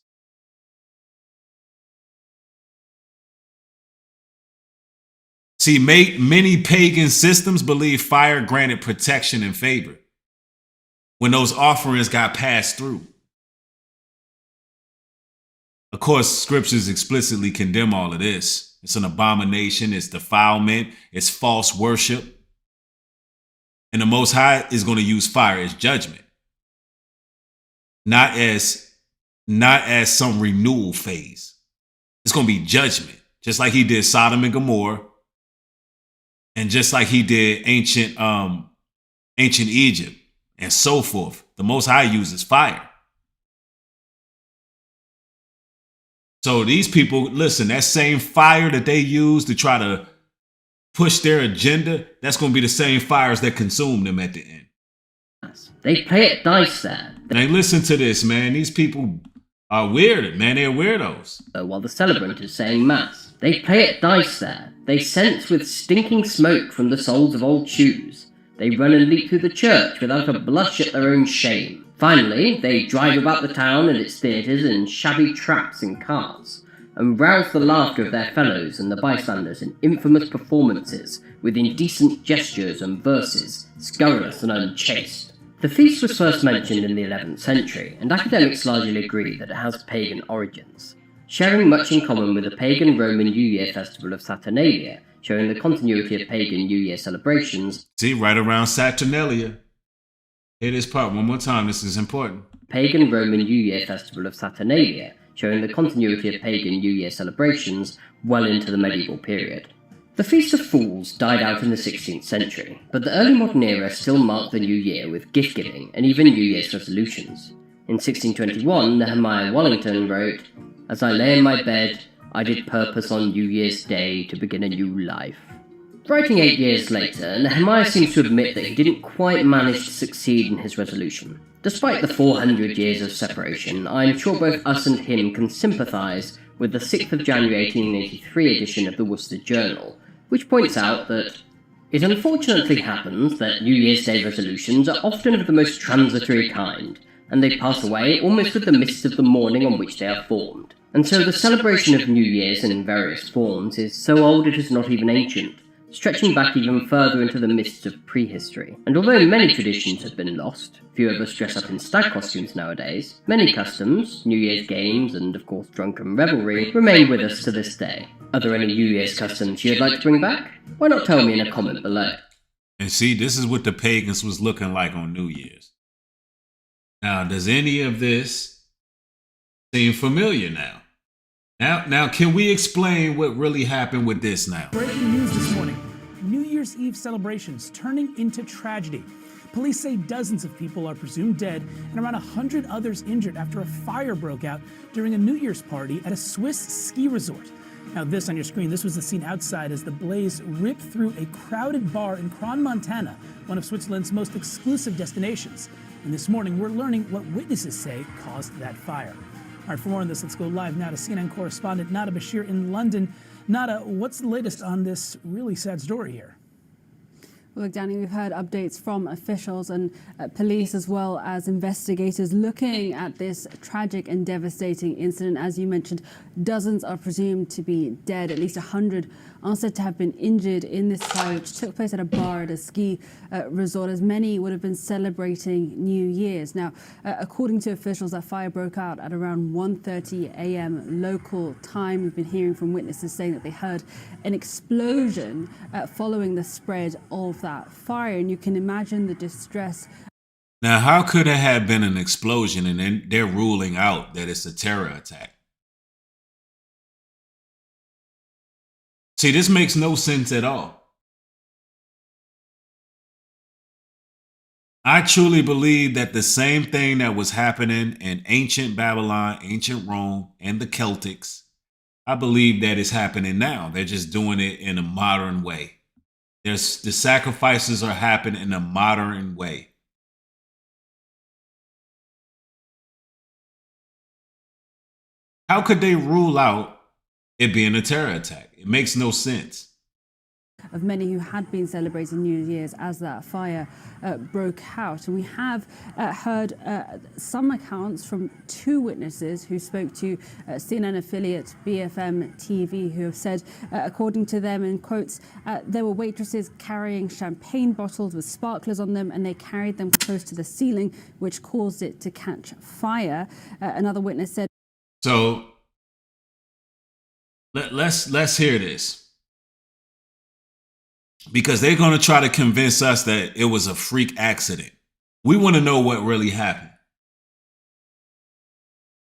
See, many pagan systems believe fire granted protection and favor when those offerings got passed through. Of course, scriptures explicitly condemn all of this. It's an abomination, it's defilement, it's false worship. And the Most High is going to use fire as judgment. Not as some renewal phase. It's going to be judgment. Just like he did Sodom and Gomorrah. And just like he did ancient Egypt and so forth. The Most High uses fire. So these people, listen, that same fire that they use to try to push their agenda, that's going to be the same fires that consume them at the end. They play at dice there. Now listen to this, man. These people are weird, man. They're weirdos. While the celebrant is saying mass, they play at dice there. They sense with stinking smoke from the soles of old shoes. They run and leap through the church without a blush at their own shame. Finally, they drive about the town and its theatres in shabby traps and carts, and rouse the laughter of their fellows and the bystanders in infamous performances with indecent gestures and verses, scurrilous and unchaste. The feast was first mentioned in the 11th century, and academics largely agree that it has pagan origins, sharing much in common with the pagan Roman New Year festival of Saturnalia, showing the continuity of pagan New Year celebrations. See, right around Saturnalia. Hear this part one more time, this is important. Pagan Roman New Year festival of Saturnalia, showing the continuity of pagan New Year celebrations well into the medieval period. The Feast of Fools died out in the 16th century, but the early modern era still marked the new year with gift-giving and even New Year's resolutions. In 1621, Nehemiah Wallington wrote, "As I lay in my bed, I did purpose on New Year's Day to begin a new life." Writing 8 years later, Nehemiah seems to admit that he didn't quite manage to succeed in his resolution. Despite the 400 years of separation, I'm sure both us and him can sympathise with the 6th of January 1883 edition of the Worcester Journal, which points out that it unfortunately happens that New Year's Day resolutions are often of the most transitory kind, and they pass away almost with the mist of the morning on which they are formed. And so the celebration of New Year's in various forms is so old it is not even ancient, stretching back even further into the mists of prehistory. And although many traditions have been lost, few of us dress up in stag costumes nowadays, many customs, New Year's games, and of course drunken revelry, remain with us to this day. Are there any New Year's customs you'd like to bring back? Why not tell me in a comment below? And see, this is what the pagans was looking like on New Year's. Now, does any of this seem familiar now? Now, can we explain what really happened with this now? Breaking news this morning. New Year's Eve celebrations turning into tragedy. Police say dozens of people are presumed dead and around 100 others injured after a fire broke out during a New Year's party at a Swiss ski resort. Now this on your screen, this was the scene outside as the blaze ripped through a crowded bar in Crans, Montana, one of Switzerland's most exclusive destinations. And this morning, we're learning what witnesses say caused that fire. All right, for more on this, let's go live now to CNN correspondent Nada Bashir in London. Nada, what's the latest on this really sad story here? Well, look, Danny, we've heard updates from officials and police as well as investigators looking at this tragic and devastating incident. As you mentioned, dozens are presumed to be dead. At least 100 are said to have been injured in this fire, which took place at a bar at a ski resort, as many would have been celebrating New Year's. Now, according to officials, that fire broke out at around 1:30 a.m. local time. We've been hearing from witnesses saying that they heard an explosion following the spread of that fire, and you can imagine the distress. Now, how could it have been an explosion and then they're ruling out that it's a terror attack? See, this makes no sense at all. I truly believe that the same thing that was happening in ancient Babylon, ancient Rome, and the Celtics, I believe that is happening now. They're just doing it in a modern way. The sacrifices are happening in a modern way. How could they rule out it being a terror attack? It makes no sense. Of many who had been celebrating New Year's as that fire broke out. And we have heard some accounts from two witnesses who spoke to CNN affiliate BFM TV, who have said, according to them, in quotes, there were waitresses carrying champagne bottles with sparklers on them, and they carried them close to the ceiling, which caused it to catch fire. Another witness said, so let's hear this. Because they're going to try to convince us that it was a freak accident. We want to know what really happened.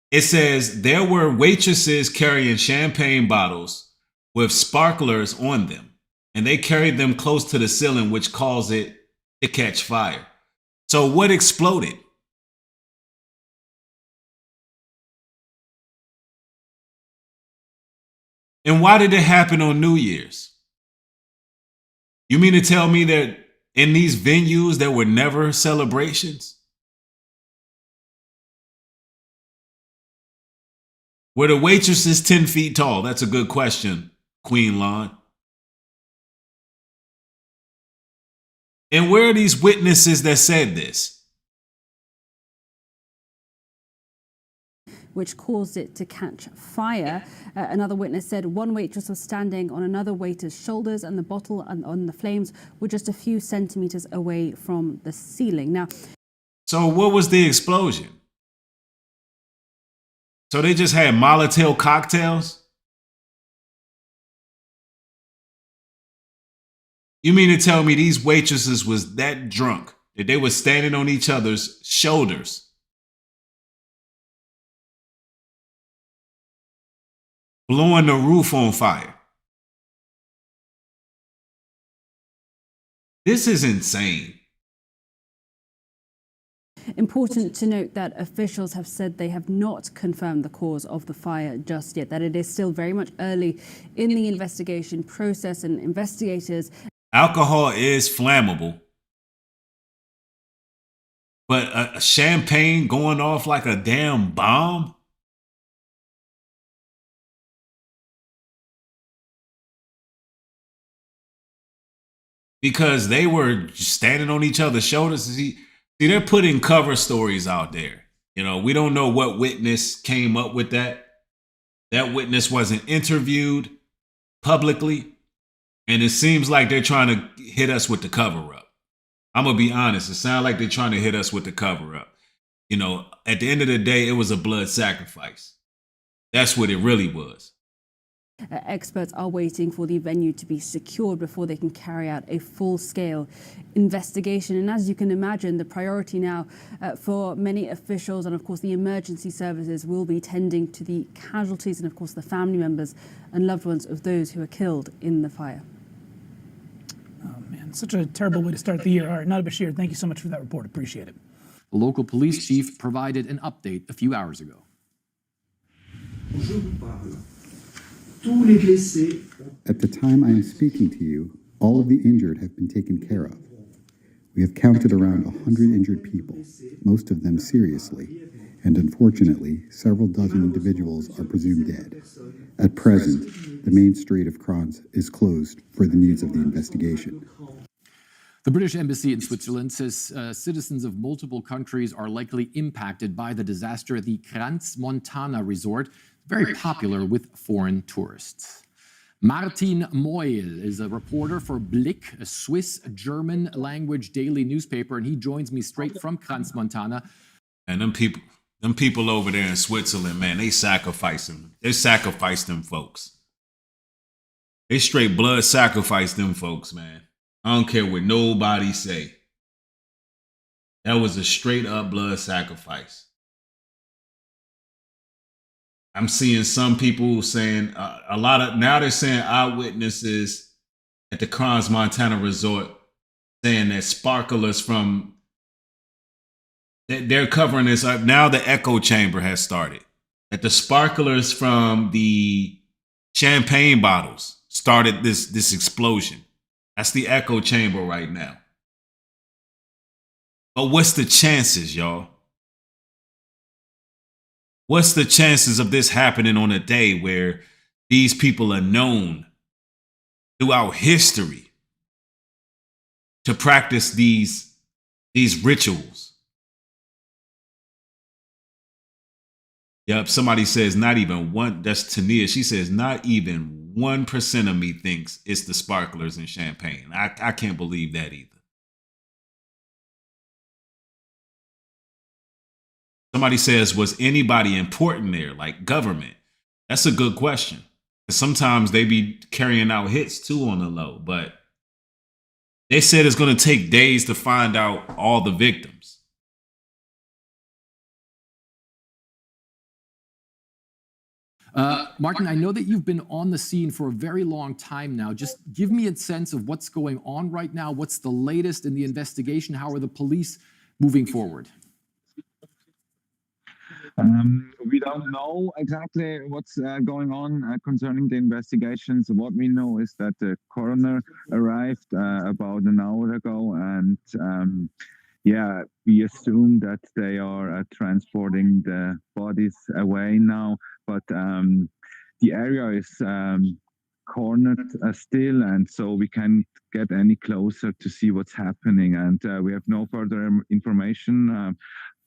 It says there were waitresses carrying champagne bottles with sparklers on them, and they carried them close to the ceiling, which caused it to catch fire. So what exploded? And why did it happen on New Year's? You mean to tell me that in these venues there were never celebrations? Were the waitresses 10 feet tall? That's a good question, Queen Lawn. And where are these witnesses that said this? which caused it to catch fire. Another witness said one waitress was standing on another waiter's shoulders and the bottle and on the flames were just a few centimeters away from the ceiling. Now, so what was the explosion? So they just had Molotov cocktails? You mean to tell me these waitresses was that drunk that they were standing on each other's shoulders? Blowing the roof on fire. This is insane. important to note that officials have said they have not confirmed the cause of the fire just yet, that it is still very much early in the investigation process, and investigators... Alcohol is flammable, but a champagne going off like a damn bomb? because they were standing on each other's shoulders. See, they're putting cover stories out there. You know, we don't know what witness came up with that. That witness wasn't interviewed publicly. And it seems like they're trying to hit us with the cover up. I'm going to be honest. It sounds like they're trying to hit us with the cover up. You know, at the end of the day, it was a blood sacrifice. That's what it really was. Experts are waiting for the venue to be secured before they can carry out a full-scale investigation. And as you can imagine, the priority now for many officials and, of course, the emergency services will be tending to the casualties and, of course, the family members and loved ones of those who were killed in the fire. Oh, man, such a terrible way to start the year. All right, Nada Bashir, thank you so much for that report. Appreciate it. The local police chief provided an update a few hours ago. At the time I am speaking to you, all of the injured have been taken care of. We have counted around 100 injured people, most of them seriously, and unfortunately, several dozen individuals are presumed dead. At present, the main street of Crans is closed for the needs of the investigation. The British Embassy in Switzerland says citizens of multiple countries are likely impacted by the disaster at the Crans-Montana resort, very popular with foreign tourists. Martin Moyle is a reporter for Blick, a Swiss-German language daily newspaper, and he joins me straight from Crans-Montana. And them people over there in Switzerland, man, they sacrifice them. They sacrifice them folks. They straight blood sacrifice them folks, man. I don't care what nobody say. That was a straight up blood sacrifice. I'm seeing some people saying now they're saying eyewitnesses at the Crans-Montana resort saying that sparklers from, they're covering this up. Now the echo chamber has started. That the sparklers from the champagne bottles started this explosion. That's the echo chamber right now. But what's the chances, y'all? What's the chances of this happening on a day where these people are known throughout history to practice these rituals? Yep, somebody says not even one. That's Tania. She says not even 1% of me thinks it's the sparklers and champagne. I can't believe that either. Somebody says, was anybody important there, like government? That's a good question. Sometimes they be carrying out hits too on the low, but they said it's going to take days to find out all the victims. Martin, I know that you've been on the scene for a very long time now. Just give me a sense of what's going on right now. What's the latest in the investigation? How are the police moving forward? We don't know exactly what's going on concerning the investigations. What we know is that the coroner arrived about an hour ago, and we assume that they are transporting the bodies away now. But the area is cornered still, and so we can't get any closer to see what's happening. And we have no further information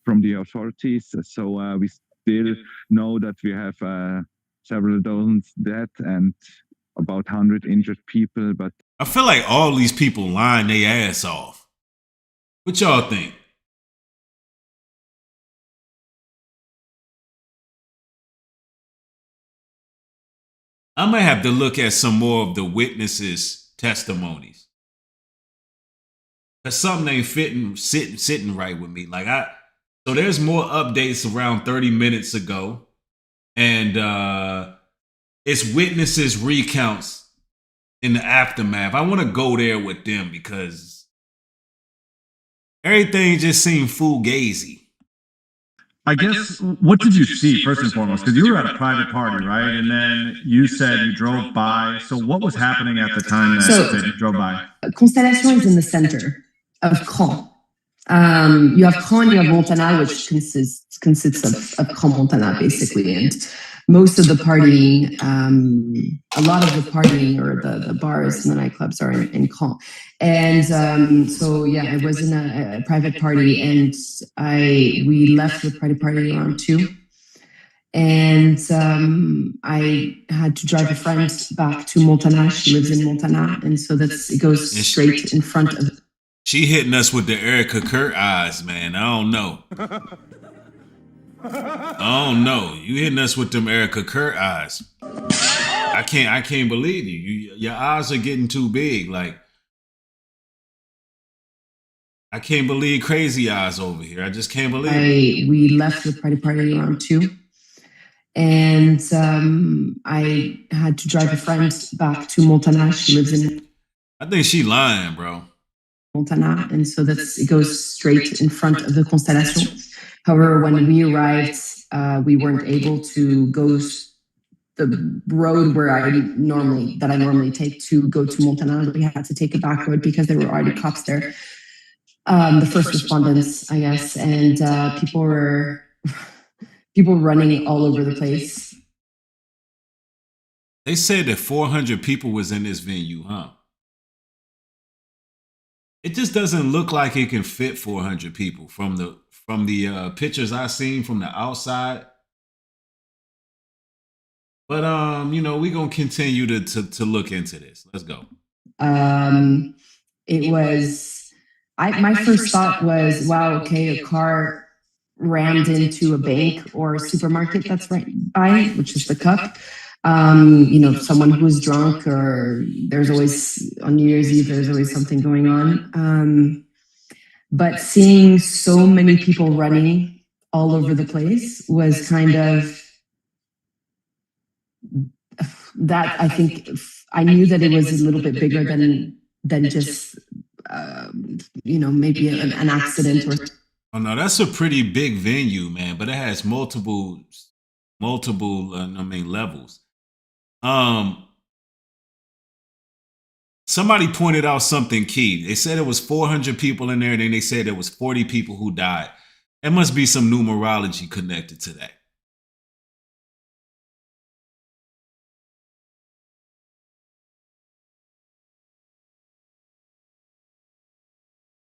from the authorities. So we still know that we have several dozens dead and about 100 injured people. But I feel like all these people lying their ass off. What y'all think? I might have to look at some more of the witnesses' testimonies. Cause something ain't sitting right with me. So there's more updates around 30 minutes ago, and it's witnesses' recounts in the aftermath. I want to go there with them because everything just seemed fugazi. I guess, what did you see, first and foremost? Because you were at a private party, right? And then you said you drove by. So what was happening at the time that you drove by? Constellation is in the center of Cran. You have Cran, you have Montana, which consists of Cran Montana, basically. And most of the partying, a lot of the partying or the bars and the nightclubs are in Caen. And so, yeah, I was in a private party, and we left the private party around 2. And I had to drive a friend back to Montana. She lives in Montana, and so it goes straight in front of. She hitting us with the Erica Kurt eyes, man. I don't know. I don't know. You hitting us with them Erica Kurt eyes. I can't believe you. Your eyes are getting too big. Like, I can't believe crazy eyes over here. I just can't believe it. We left the party around 2. And I had to drive a friend back to Montana. She lives in. I think she lying, bro. Montana, and so it goes straight in front of the Constellation. However, when we arrived, we weren't able to go the road where I normally take to go to Montana. We had to take a back road because there were already cops there. The first respondents, I guess, and people were running all over the place. They said that 400 people was in this venue, huh? It just doesn't look like it can fit 400 people from the pictures I seen from the outside. But we're gonna continue to look into this. Let's go. It was my first thought was, wow, okay, a car rammed into a bank or a supermarket that's right by, which is the Cup. Someone who was drunk, or there's always on New Year's Eve, there's always something going on. But seeing so many people running all over the place was kind of that. I think I knew that it was a little bit bigger than just maybe an accident or. Oh no, that's a pretty big venue, man. But it has multiple levels. Somebody pointed out something key. They said it was 400 people in there, then they said there was 40 people who died. There must be some numerology connected to that.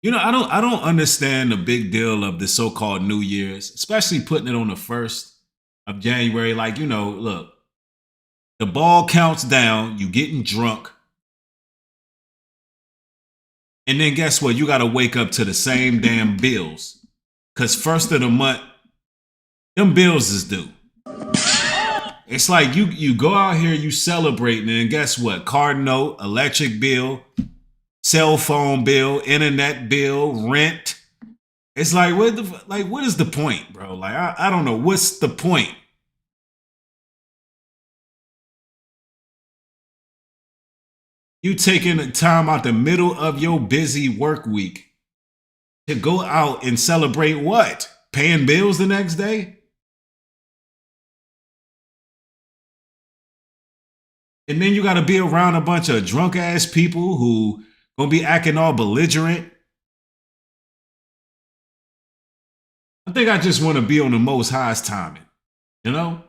I don't understand the big deal of the so-called New Year's, especially putting it on the 1st of January. Like, look, the ball counts down, you getting drunk. And then guess what? You got to wake up to the same damn bills. Because 1st of the month, them bills is due. It's like you go out here, you celebrating, and guess what? Car note, electric bill, cell phone bill, internet bill, rent. It's like, what is the point, bro? Like, I don't know. What's the point? You taking the time out the middle of your busy work week to go out and celebrate what? Paying bills the next day? And then you got to be around a bunch of drunk ass people who gonna be acting all belligerent. I think I just want to be on the Most High's timing, And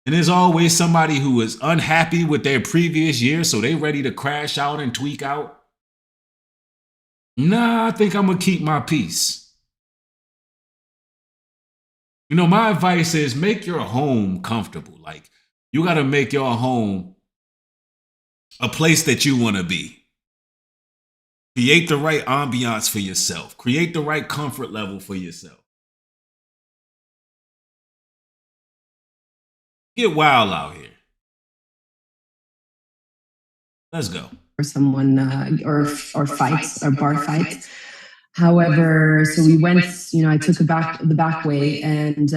there's always somebody who is unhappy with their previous year, so they ready to crash out and tweak out. Nah, I think I'm going to keep my peace. My advice is make your home comfortable. Like, you got to make your home a place that you want to be. Create the right ambiance for yourself. Create the right comfort level for yourself. Get wild out here. Let's go. Or someone, or fights, or bar fights. However, so we went. I took the back way, and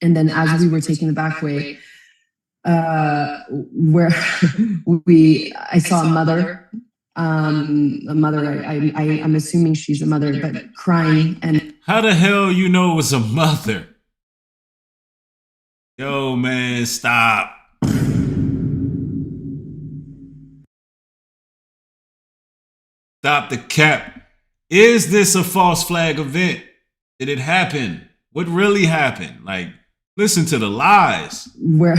then as we were taking the back way, where I saw a mother. I'm assuming she's a mother, but crying. And how the hell it was a mother? Yo, man, stop. Stop the cap. Is this a false flag event? Did it happen? What really happened? Like, listen to the lies. Where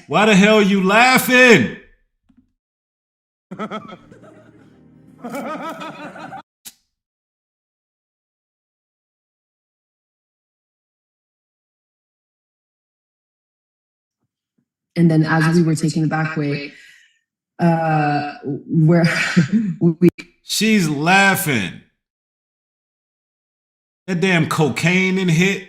Why the hell are you laughing? and then as we were taking the back way, where we She's laughing. That damn cocaine and hit.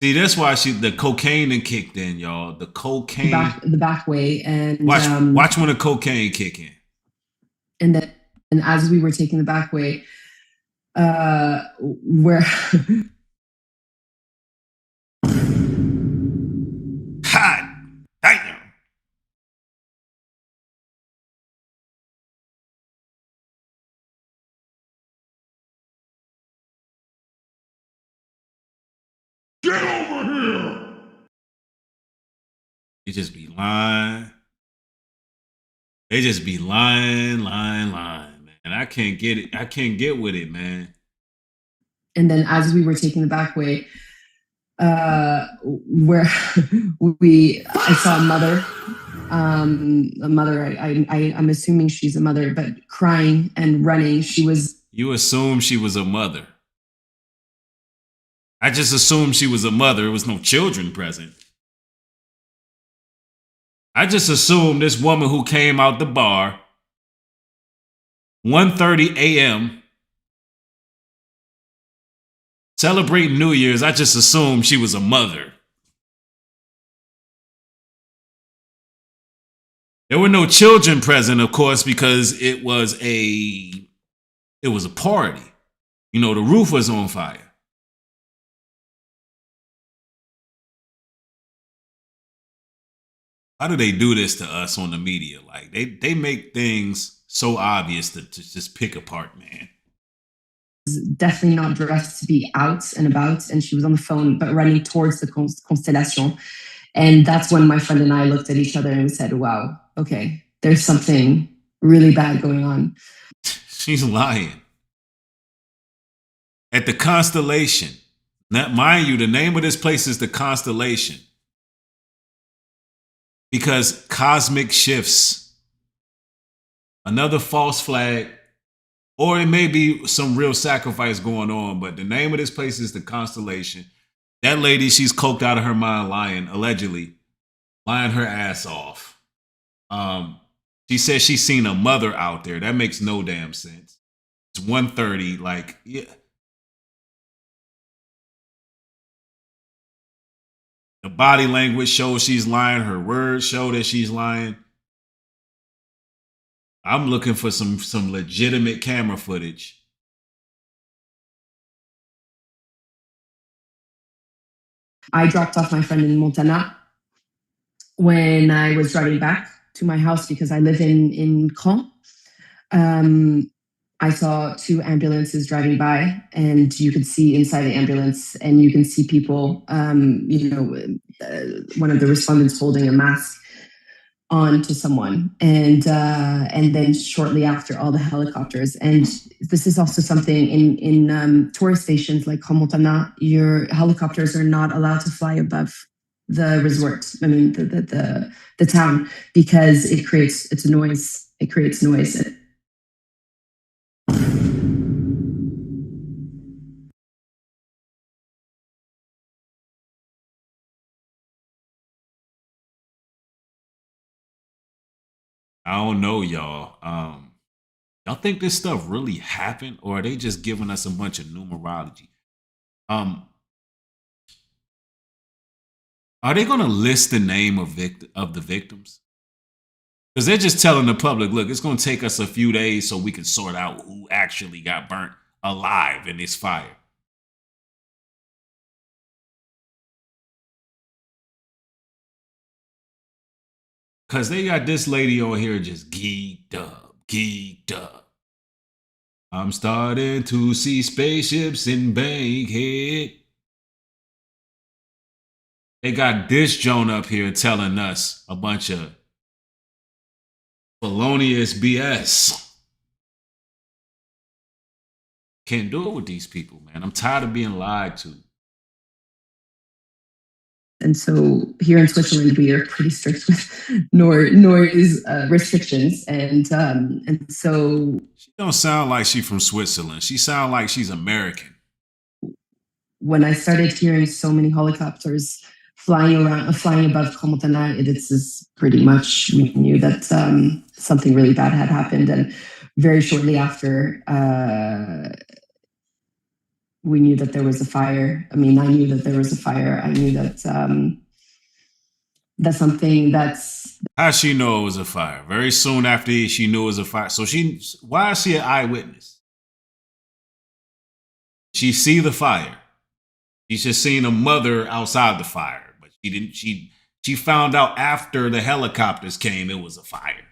See, that's why the cocaine and kicked in, y'all. The cocaine. the back way, and Watch when the cocaine kick in. and as we were taking the back way, where hot damn. Get over here! They just be lying. They just be lying, man. I can't get it. I can't get with it, man. and then as we were taking the back way, where I saw a mother, I'm assuming she's a mother, but crying and running. You assume she was a mother. I just assumed she was a mother. There was no children present. I just assumed this woman who came out the bar, 1:30 a.m., celebrating New Year's, I just assumed she was a mother. There were no children present, of course, because it was a party. You know, the roof was on fire. How do they do this to us on the media? Like they make things so obvious to just pick apart, man. Definitely not dressed to be out and about, and she was on the phone but running towards the Constellation. And that's when my friend and I looked at each other and we said, wow, okay, there's something really bad going on. She's lying. At the Constellation. Now, mind you, the name of this place is the Constellation. Because cosmic shifts, another false flag, or it may be some real sacrifice going on, but the name of this place is the Constellation. That lady, she's coked out of her mind lying, allegedly, lying her ass off. She says she's seen a mother out there. That makes no damn sense. It's 1:30, like, yeah. The body language shows she's lying. Her words show that she's lying. I'm looking for some legitimate camera footage. I dropped off my friend in Montana when I was driving back to my house because I live in Caen. I saw 2 ambulances driving by, and you could see inside the ambulance, and you can see people, one of the respondents holding a mask on to someone, and then shortly after, all the helicopters. And this is also something in tourist stations like Montana, your helicopters are not allowed to fly above the resort. I mean, the town, because it creates noise. It creates noise. I don't know, y'all. Y'all think this stuff really happened, or are they just giving us a bunch of numerology? Are they going to list the name of the victims? Because they're just telling the public, look, it's going to take us a few days so we can sort out who actually got burnt alive in this fire. Because they got this lady on here just geeked up. I'm starting to see spaceships in Bankhead. They got this Joan up here telling us a bunch of felonious BS. can't do it with these people, man. I'm tired of being lied to. And so here in Switzerland, we are pretty strict with noise restrictions, and so She don't sound like she's from Switzerland. She sound like she's American. when I started hearing so many helicopters flying above Crans-Montana, it's pretty much we knew that something really bad had happened, and very shortly after. We knew that there was a fire. I mean, I knew that there was a fire. I knew that that's something that's. How she know it was a fire? Very soon after she knew it was a fire. So why is she an eyewitness? She see the fire. She's just seen a mother outside the fire, but she didn't. She found out after the helicopters came it was a fire.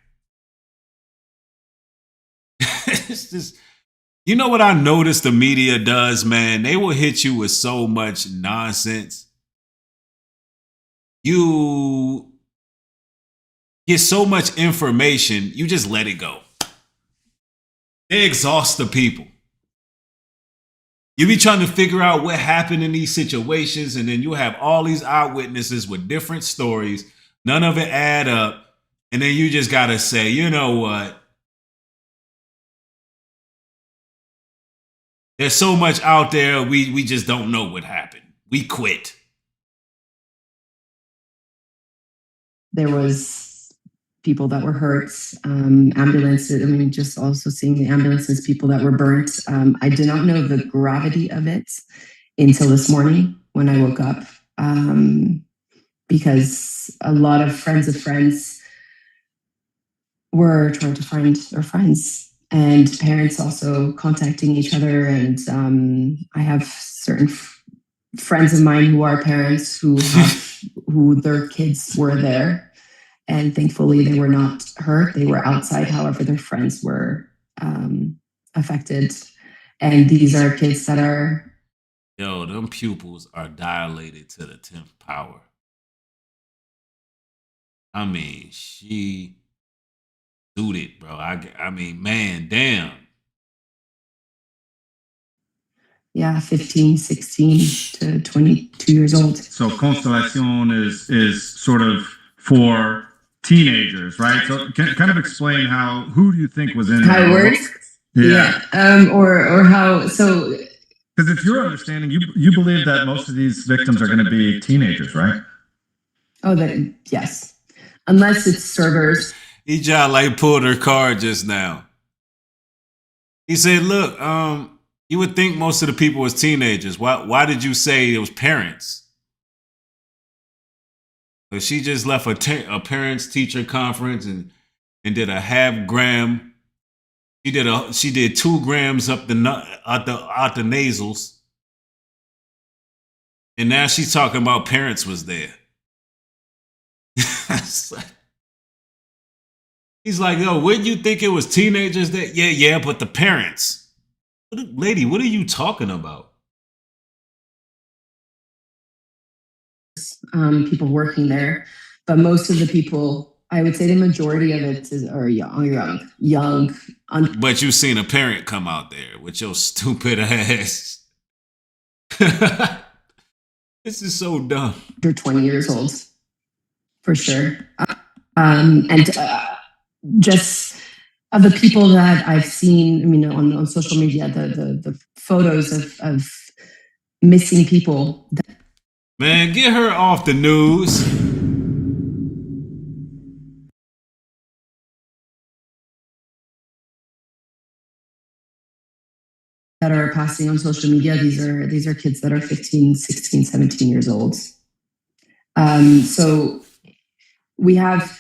It's just. You know what I noticed the media does, man? They will hit you with so much nonsense. You get so much information, you just let it go. They exhaust the people. You be trying to figure out what happened in these situations, and then you have all these eyewitnesses with different stories. None of it add up. And then you just got to say, you know what? There's so much out there, we just don't know what happened. We quit. There was people that were hurt, ambulances. I mean, just also seeing the ambulances, people that were burnt. I did not know the gravity of it until this morning when I woke up, because a lot of friends were trying to find their friends. And parents also contacting each other. And I have certain friends of mine who are parents who their kids were there. And thankfully, they were not hurt. They were outside. However, their friends were affected. And these are kids that are... Yo, them pupils are dilated to the 10th power. I mean, she... it, bro. I mean, man, damn. Yeah, 15, 16 to 22 years old. So Constellation is sort of for teenagers, right? So kind of explain who do you think was in how there? It works? Yeah. Or how, so... Because it's your understanding, you believe that most of these victims are going to be teenagers, right? Oh, yes. Unless it's servers. He just like pulled her card just now. He said, look, you would think most of the people was teenagers. Why did you say it was parents? But she just left a parents teacher conference and did a half gram. She did 2 grams up out the nasals. And now she's talking about parents was there. He's like, yo, wouldn't you think it was teenagers that? Yeah, but the parents. Lady, what are you talking about? People working there. But most of the people, I would say the majority of it are young. But you seen a parent come out there with your stupid ass. This is so dumb. They're 20 years old, for sure. Just of the people that I've seen, I mean, on social media, the photos of missing people. Man, get her off the news. That are passing on social media. These are kids that are 15, 16, 17 years old. So we have...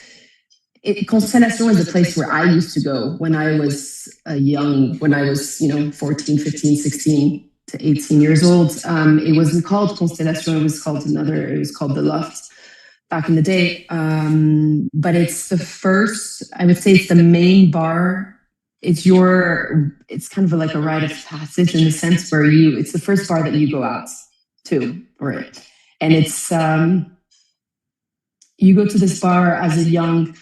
Constellation was a place where I used to go when I was when I was 14, 15, 16 to 18 years old. It wasn't called Constellation, it was called the Loft back in the day. But it's the first, I would say it's the main bar. It's kind of like a rite of passage in the sense where it's the first bar that you go out to, right? And it's, you go to this bar as a young,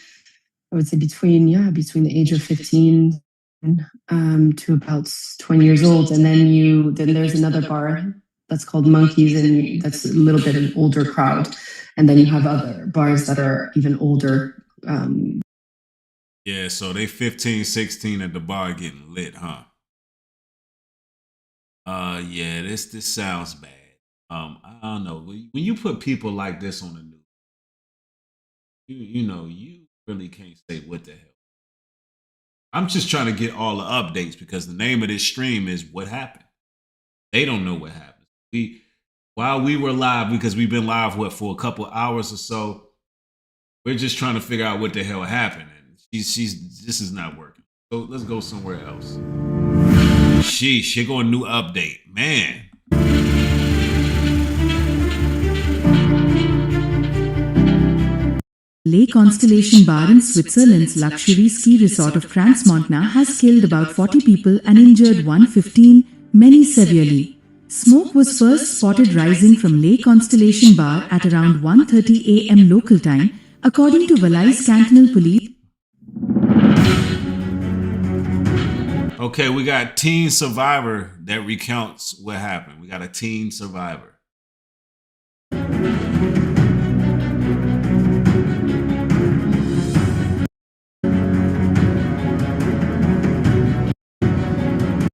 I would say between the age of 15 to about 20 years old, and then there's another bar that's called Monkeys, and that's a little bit an older crowd, and then you have other bars that are even older. Yeah, so they 15, 16 at the bar getting lit, huh? Yeah, this sounds bad. I don't know. When you put people like this on the news, you really can't say what the hell. I'm just trying to get all the updates because the name of this stream is What Happened. They don't know what happened. While we were live, because we've been live, for a couple hours or so, we're just trying to figure out what the hell happened. And this is not working. So let's go somewhere else. Sheesh, here go a new update. Man. Lake Constellation Bar in Switzerland's luxury ski resort of Crans-Montana has killed about 40 people and injured 115, many severely. Smoke was first spotted rising from Lake Constellation Bar at around 1:30 a.m. local time, according to Valais Cantonal Police. Okay, we got teen survivor that recounts what happened. We got a teen survivor.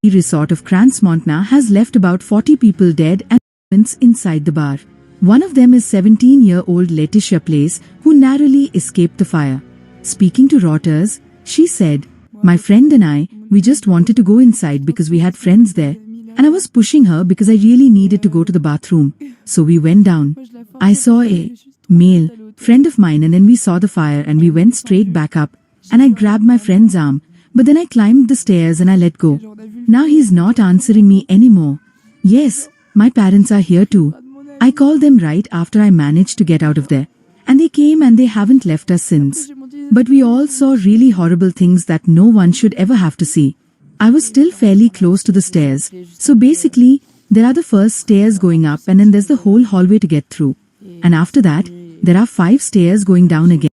The resort of Crans-Montana has left about 40 people dead and women inside the bar. One of them is 17-year-old Letitia Place, who narrowly escaped the fire. Speaking to Reuters, she said, "My friend and I, we just wanted to go inside because we had friends there. And I was pushing her because I really needed to go to the bathroom. So we went down. I saw a male friend of mine and then we saw the fire and we went straight back up. And I grabbed my friend's arm. But then I climbed the stairs and I let go. Now he's not answering me anymore. Yes, my parents are here too. I called them right after I managed to get out of there. And they came and they haven't left us since. But we all saw really horrible things that no one should ever have to see. I was still fairly close to the stairs. So basically, there are the first stairs going up and then there's the whole hallway to get through. And after that, there are 5 stairs going down again."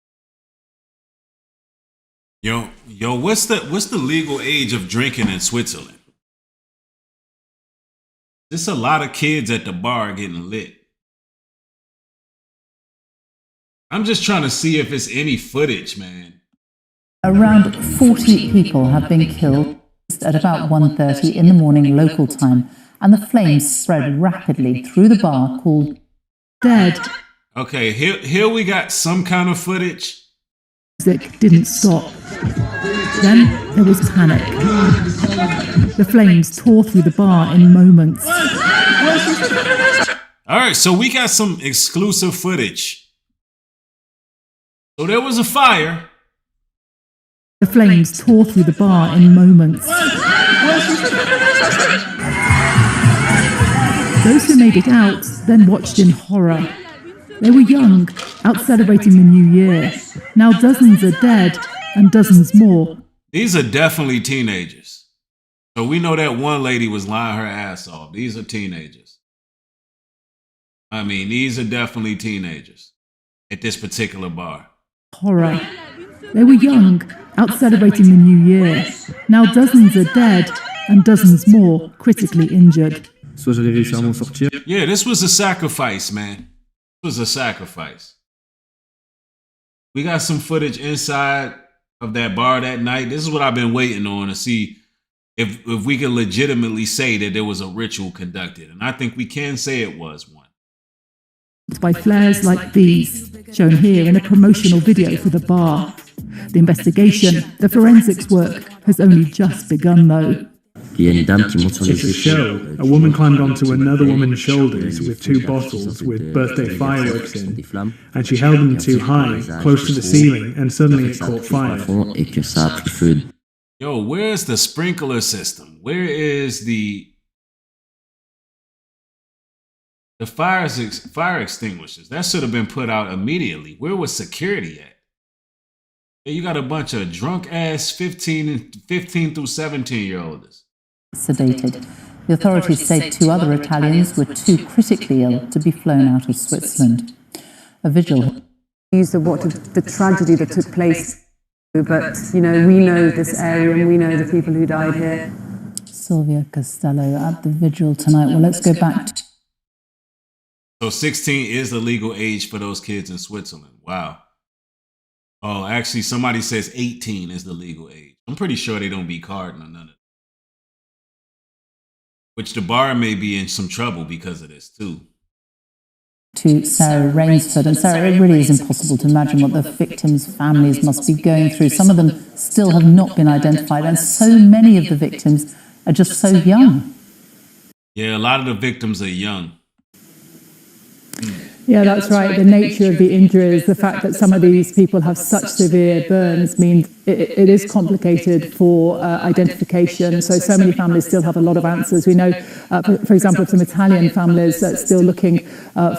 Yo, what's the legal age of drinking in Switzerland? There's a lot of kids at the bar getting lit. I'm just trying to see if it's any footage, man. Around 40 people have been killed at about 1:30 in the morning local time, and the flames spread rapidly through the bar called Dead. Okay, here we got some kind of footage. Music didn't stop. Then there was panic. The flames tore through the bar in moments. All right, so we got some exclusive footage. So there was a fire. The flames tore through the bar in moments. Those who made it out then watched in horror. They were young, out celebrating the new year. Now dozens are dead, and dozens more. These are definitely teenagers. So we know that one lady was lying her ass off. These are teenagers. I mean, these are definitely teenagers at this particular bar. Horror. They were young, out celebrating the new year. Now dozens are dead, and dozens more critically injured. Yeah, this was a sacrifice, man. This was a sacrifice. We got some footage inside of that bar that night. This is what I've been waiting on to see if we can legitimately say that there was a ritual conducted. And I think we can say it was one. By flares like these, shown here in a promotional video for the bar. The investigation, the forensics work, has only just begun though. It's a show. A woman climbed onto another woman's shoulders with 2 bottles with birthday fireworks in, and she held them too high, close to the ceiling, and suddenly it caught fire. Yo, where's the sprinkler system? Where is the fire extinguishers? That should have been put out immediately. Where was security at? You got a bunch of drunk ass 15 through 17-year-olds. Sedated. The authorities say 2 other Italians were too critically ill to be flown out of Switzerland. A vigil. The tragedy that took place But, you know, we know this area and we know the people who died here. Sylvia Costello at the vigil tonight. Well, let's go back to So 16 is the legal age for those kids in Switzerland. Wow. Oh, actually, somebody says 18 is the legal age. I'm pretty sure they don't be carding or none of that. Which the bar may be in some trouble because of this, too. Sarah Rainsford. And Sarah, it really is impossible to imagine what the victims' families must be going through. Some of them still have not been identified, and so many of the victims are just so young. Yeah, a lot of the victims are young. Yeah, that's right. The nature of the injuries, the fact that some of these people have such severe burns means it is complicated for identification. So many families still have a lot of answers. We know, for example, of some Italian families that are still looking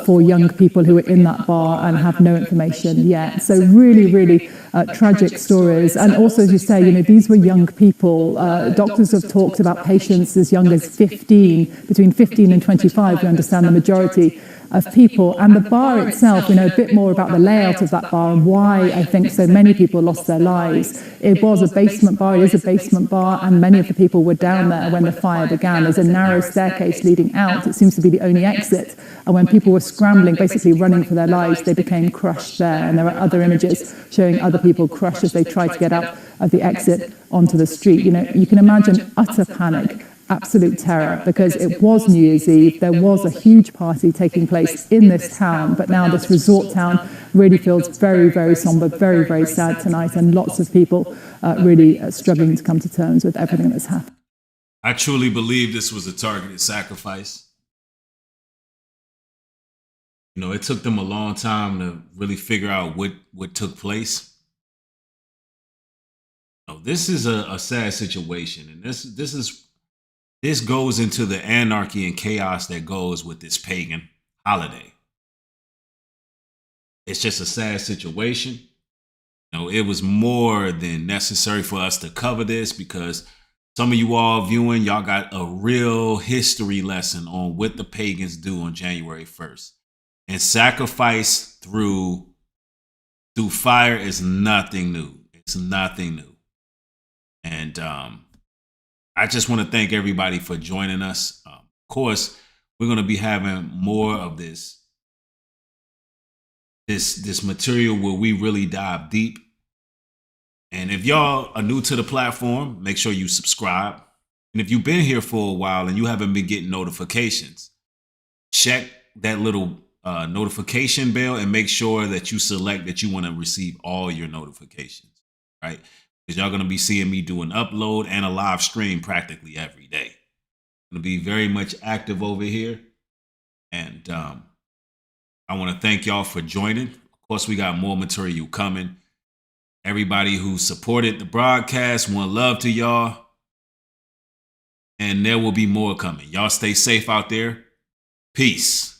for young people who are in that bar and have no information yet. So really, really tragic stories. And also, as you say, you know, these were young people. Doctors have talked about patients as young as 15, between 15 and 25, we understand the majority of people. And the bar itself, we know a bit more about the layout of that bar and why I think so many people lost their lives. It was a basement bar, it is a basement bar, and many of the people were down there when the fire began. There's a narrow staircase leading out. It seems to be the only exit. And when people were scrambling, basically running for their lives, they became crushed there. And there are other images showing other people crushed as they tried to get out of the exit onto the street. You know, you can imagine utter panic, absolute terror, because it was New Year's Eve. There was a huge party taking place in this town, but now this resort town really feels very, very somber, very, very sad tonight, and lots of people really struggling to come to terms with everything that's happened. I truly believe this was a targeted sacrifice. You know, it took them a long time to really figure out what took place. No, this is a sad situation, and this goes into the anarchy and chaos that goes with this pagan holiday. It's just a sad situation. You know, it was more than necessary for us to cover this because some of you all viewing, y'all got a real history lesson on what the pagans do on January 1st. And sacrifice through fire is nothing new. It's nothing new. And I just want to thank everybody for joining us. Of course, we're going to be having more of this material where we really dive deep. And if y'all are new to the platform, make sure you subscribe. And if you've been here for a while and you haven't been getting notifications, check that little notification bell and make sure that you select that you want to receive all your notifications, right? Because y'all going to be seeing me do an upload and a live stream practically every day. I'm going to be very much active over here. And I want to thank y'all for joining. Of course, we got more material coming. Everybody who supported the broadcast, one love to y'all. And there will be more coming. Y'all stay safe out there. Peace.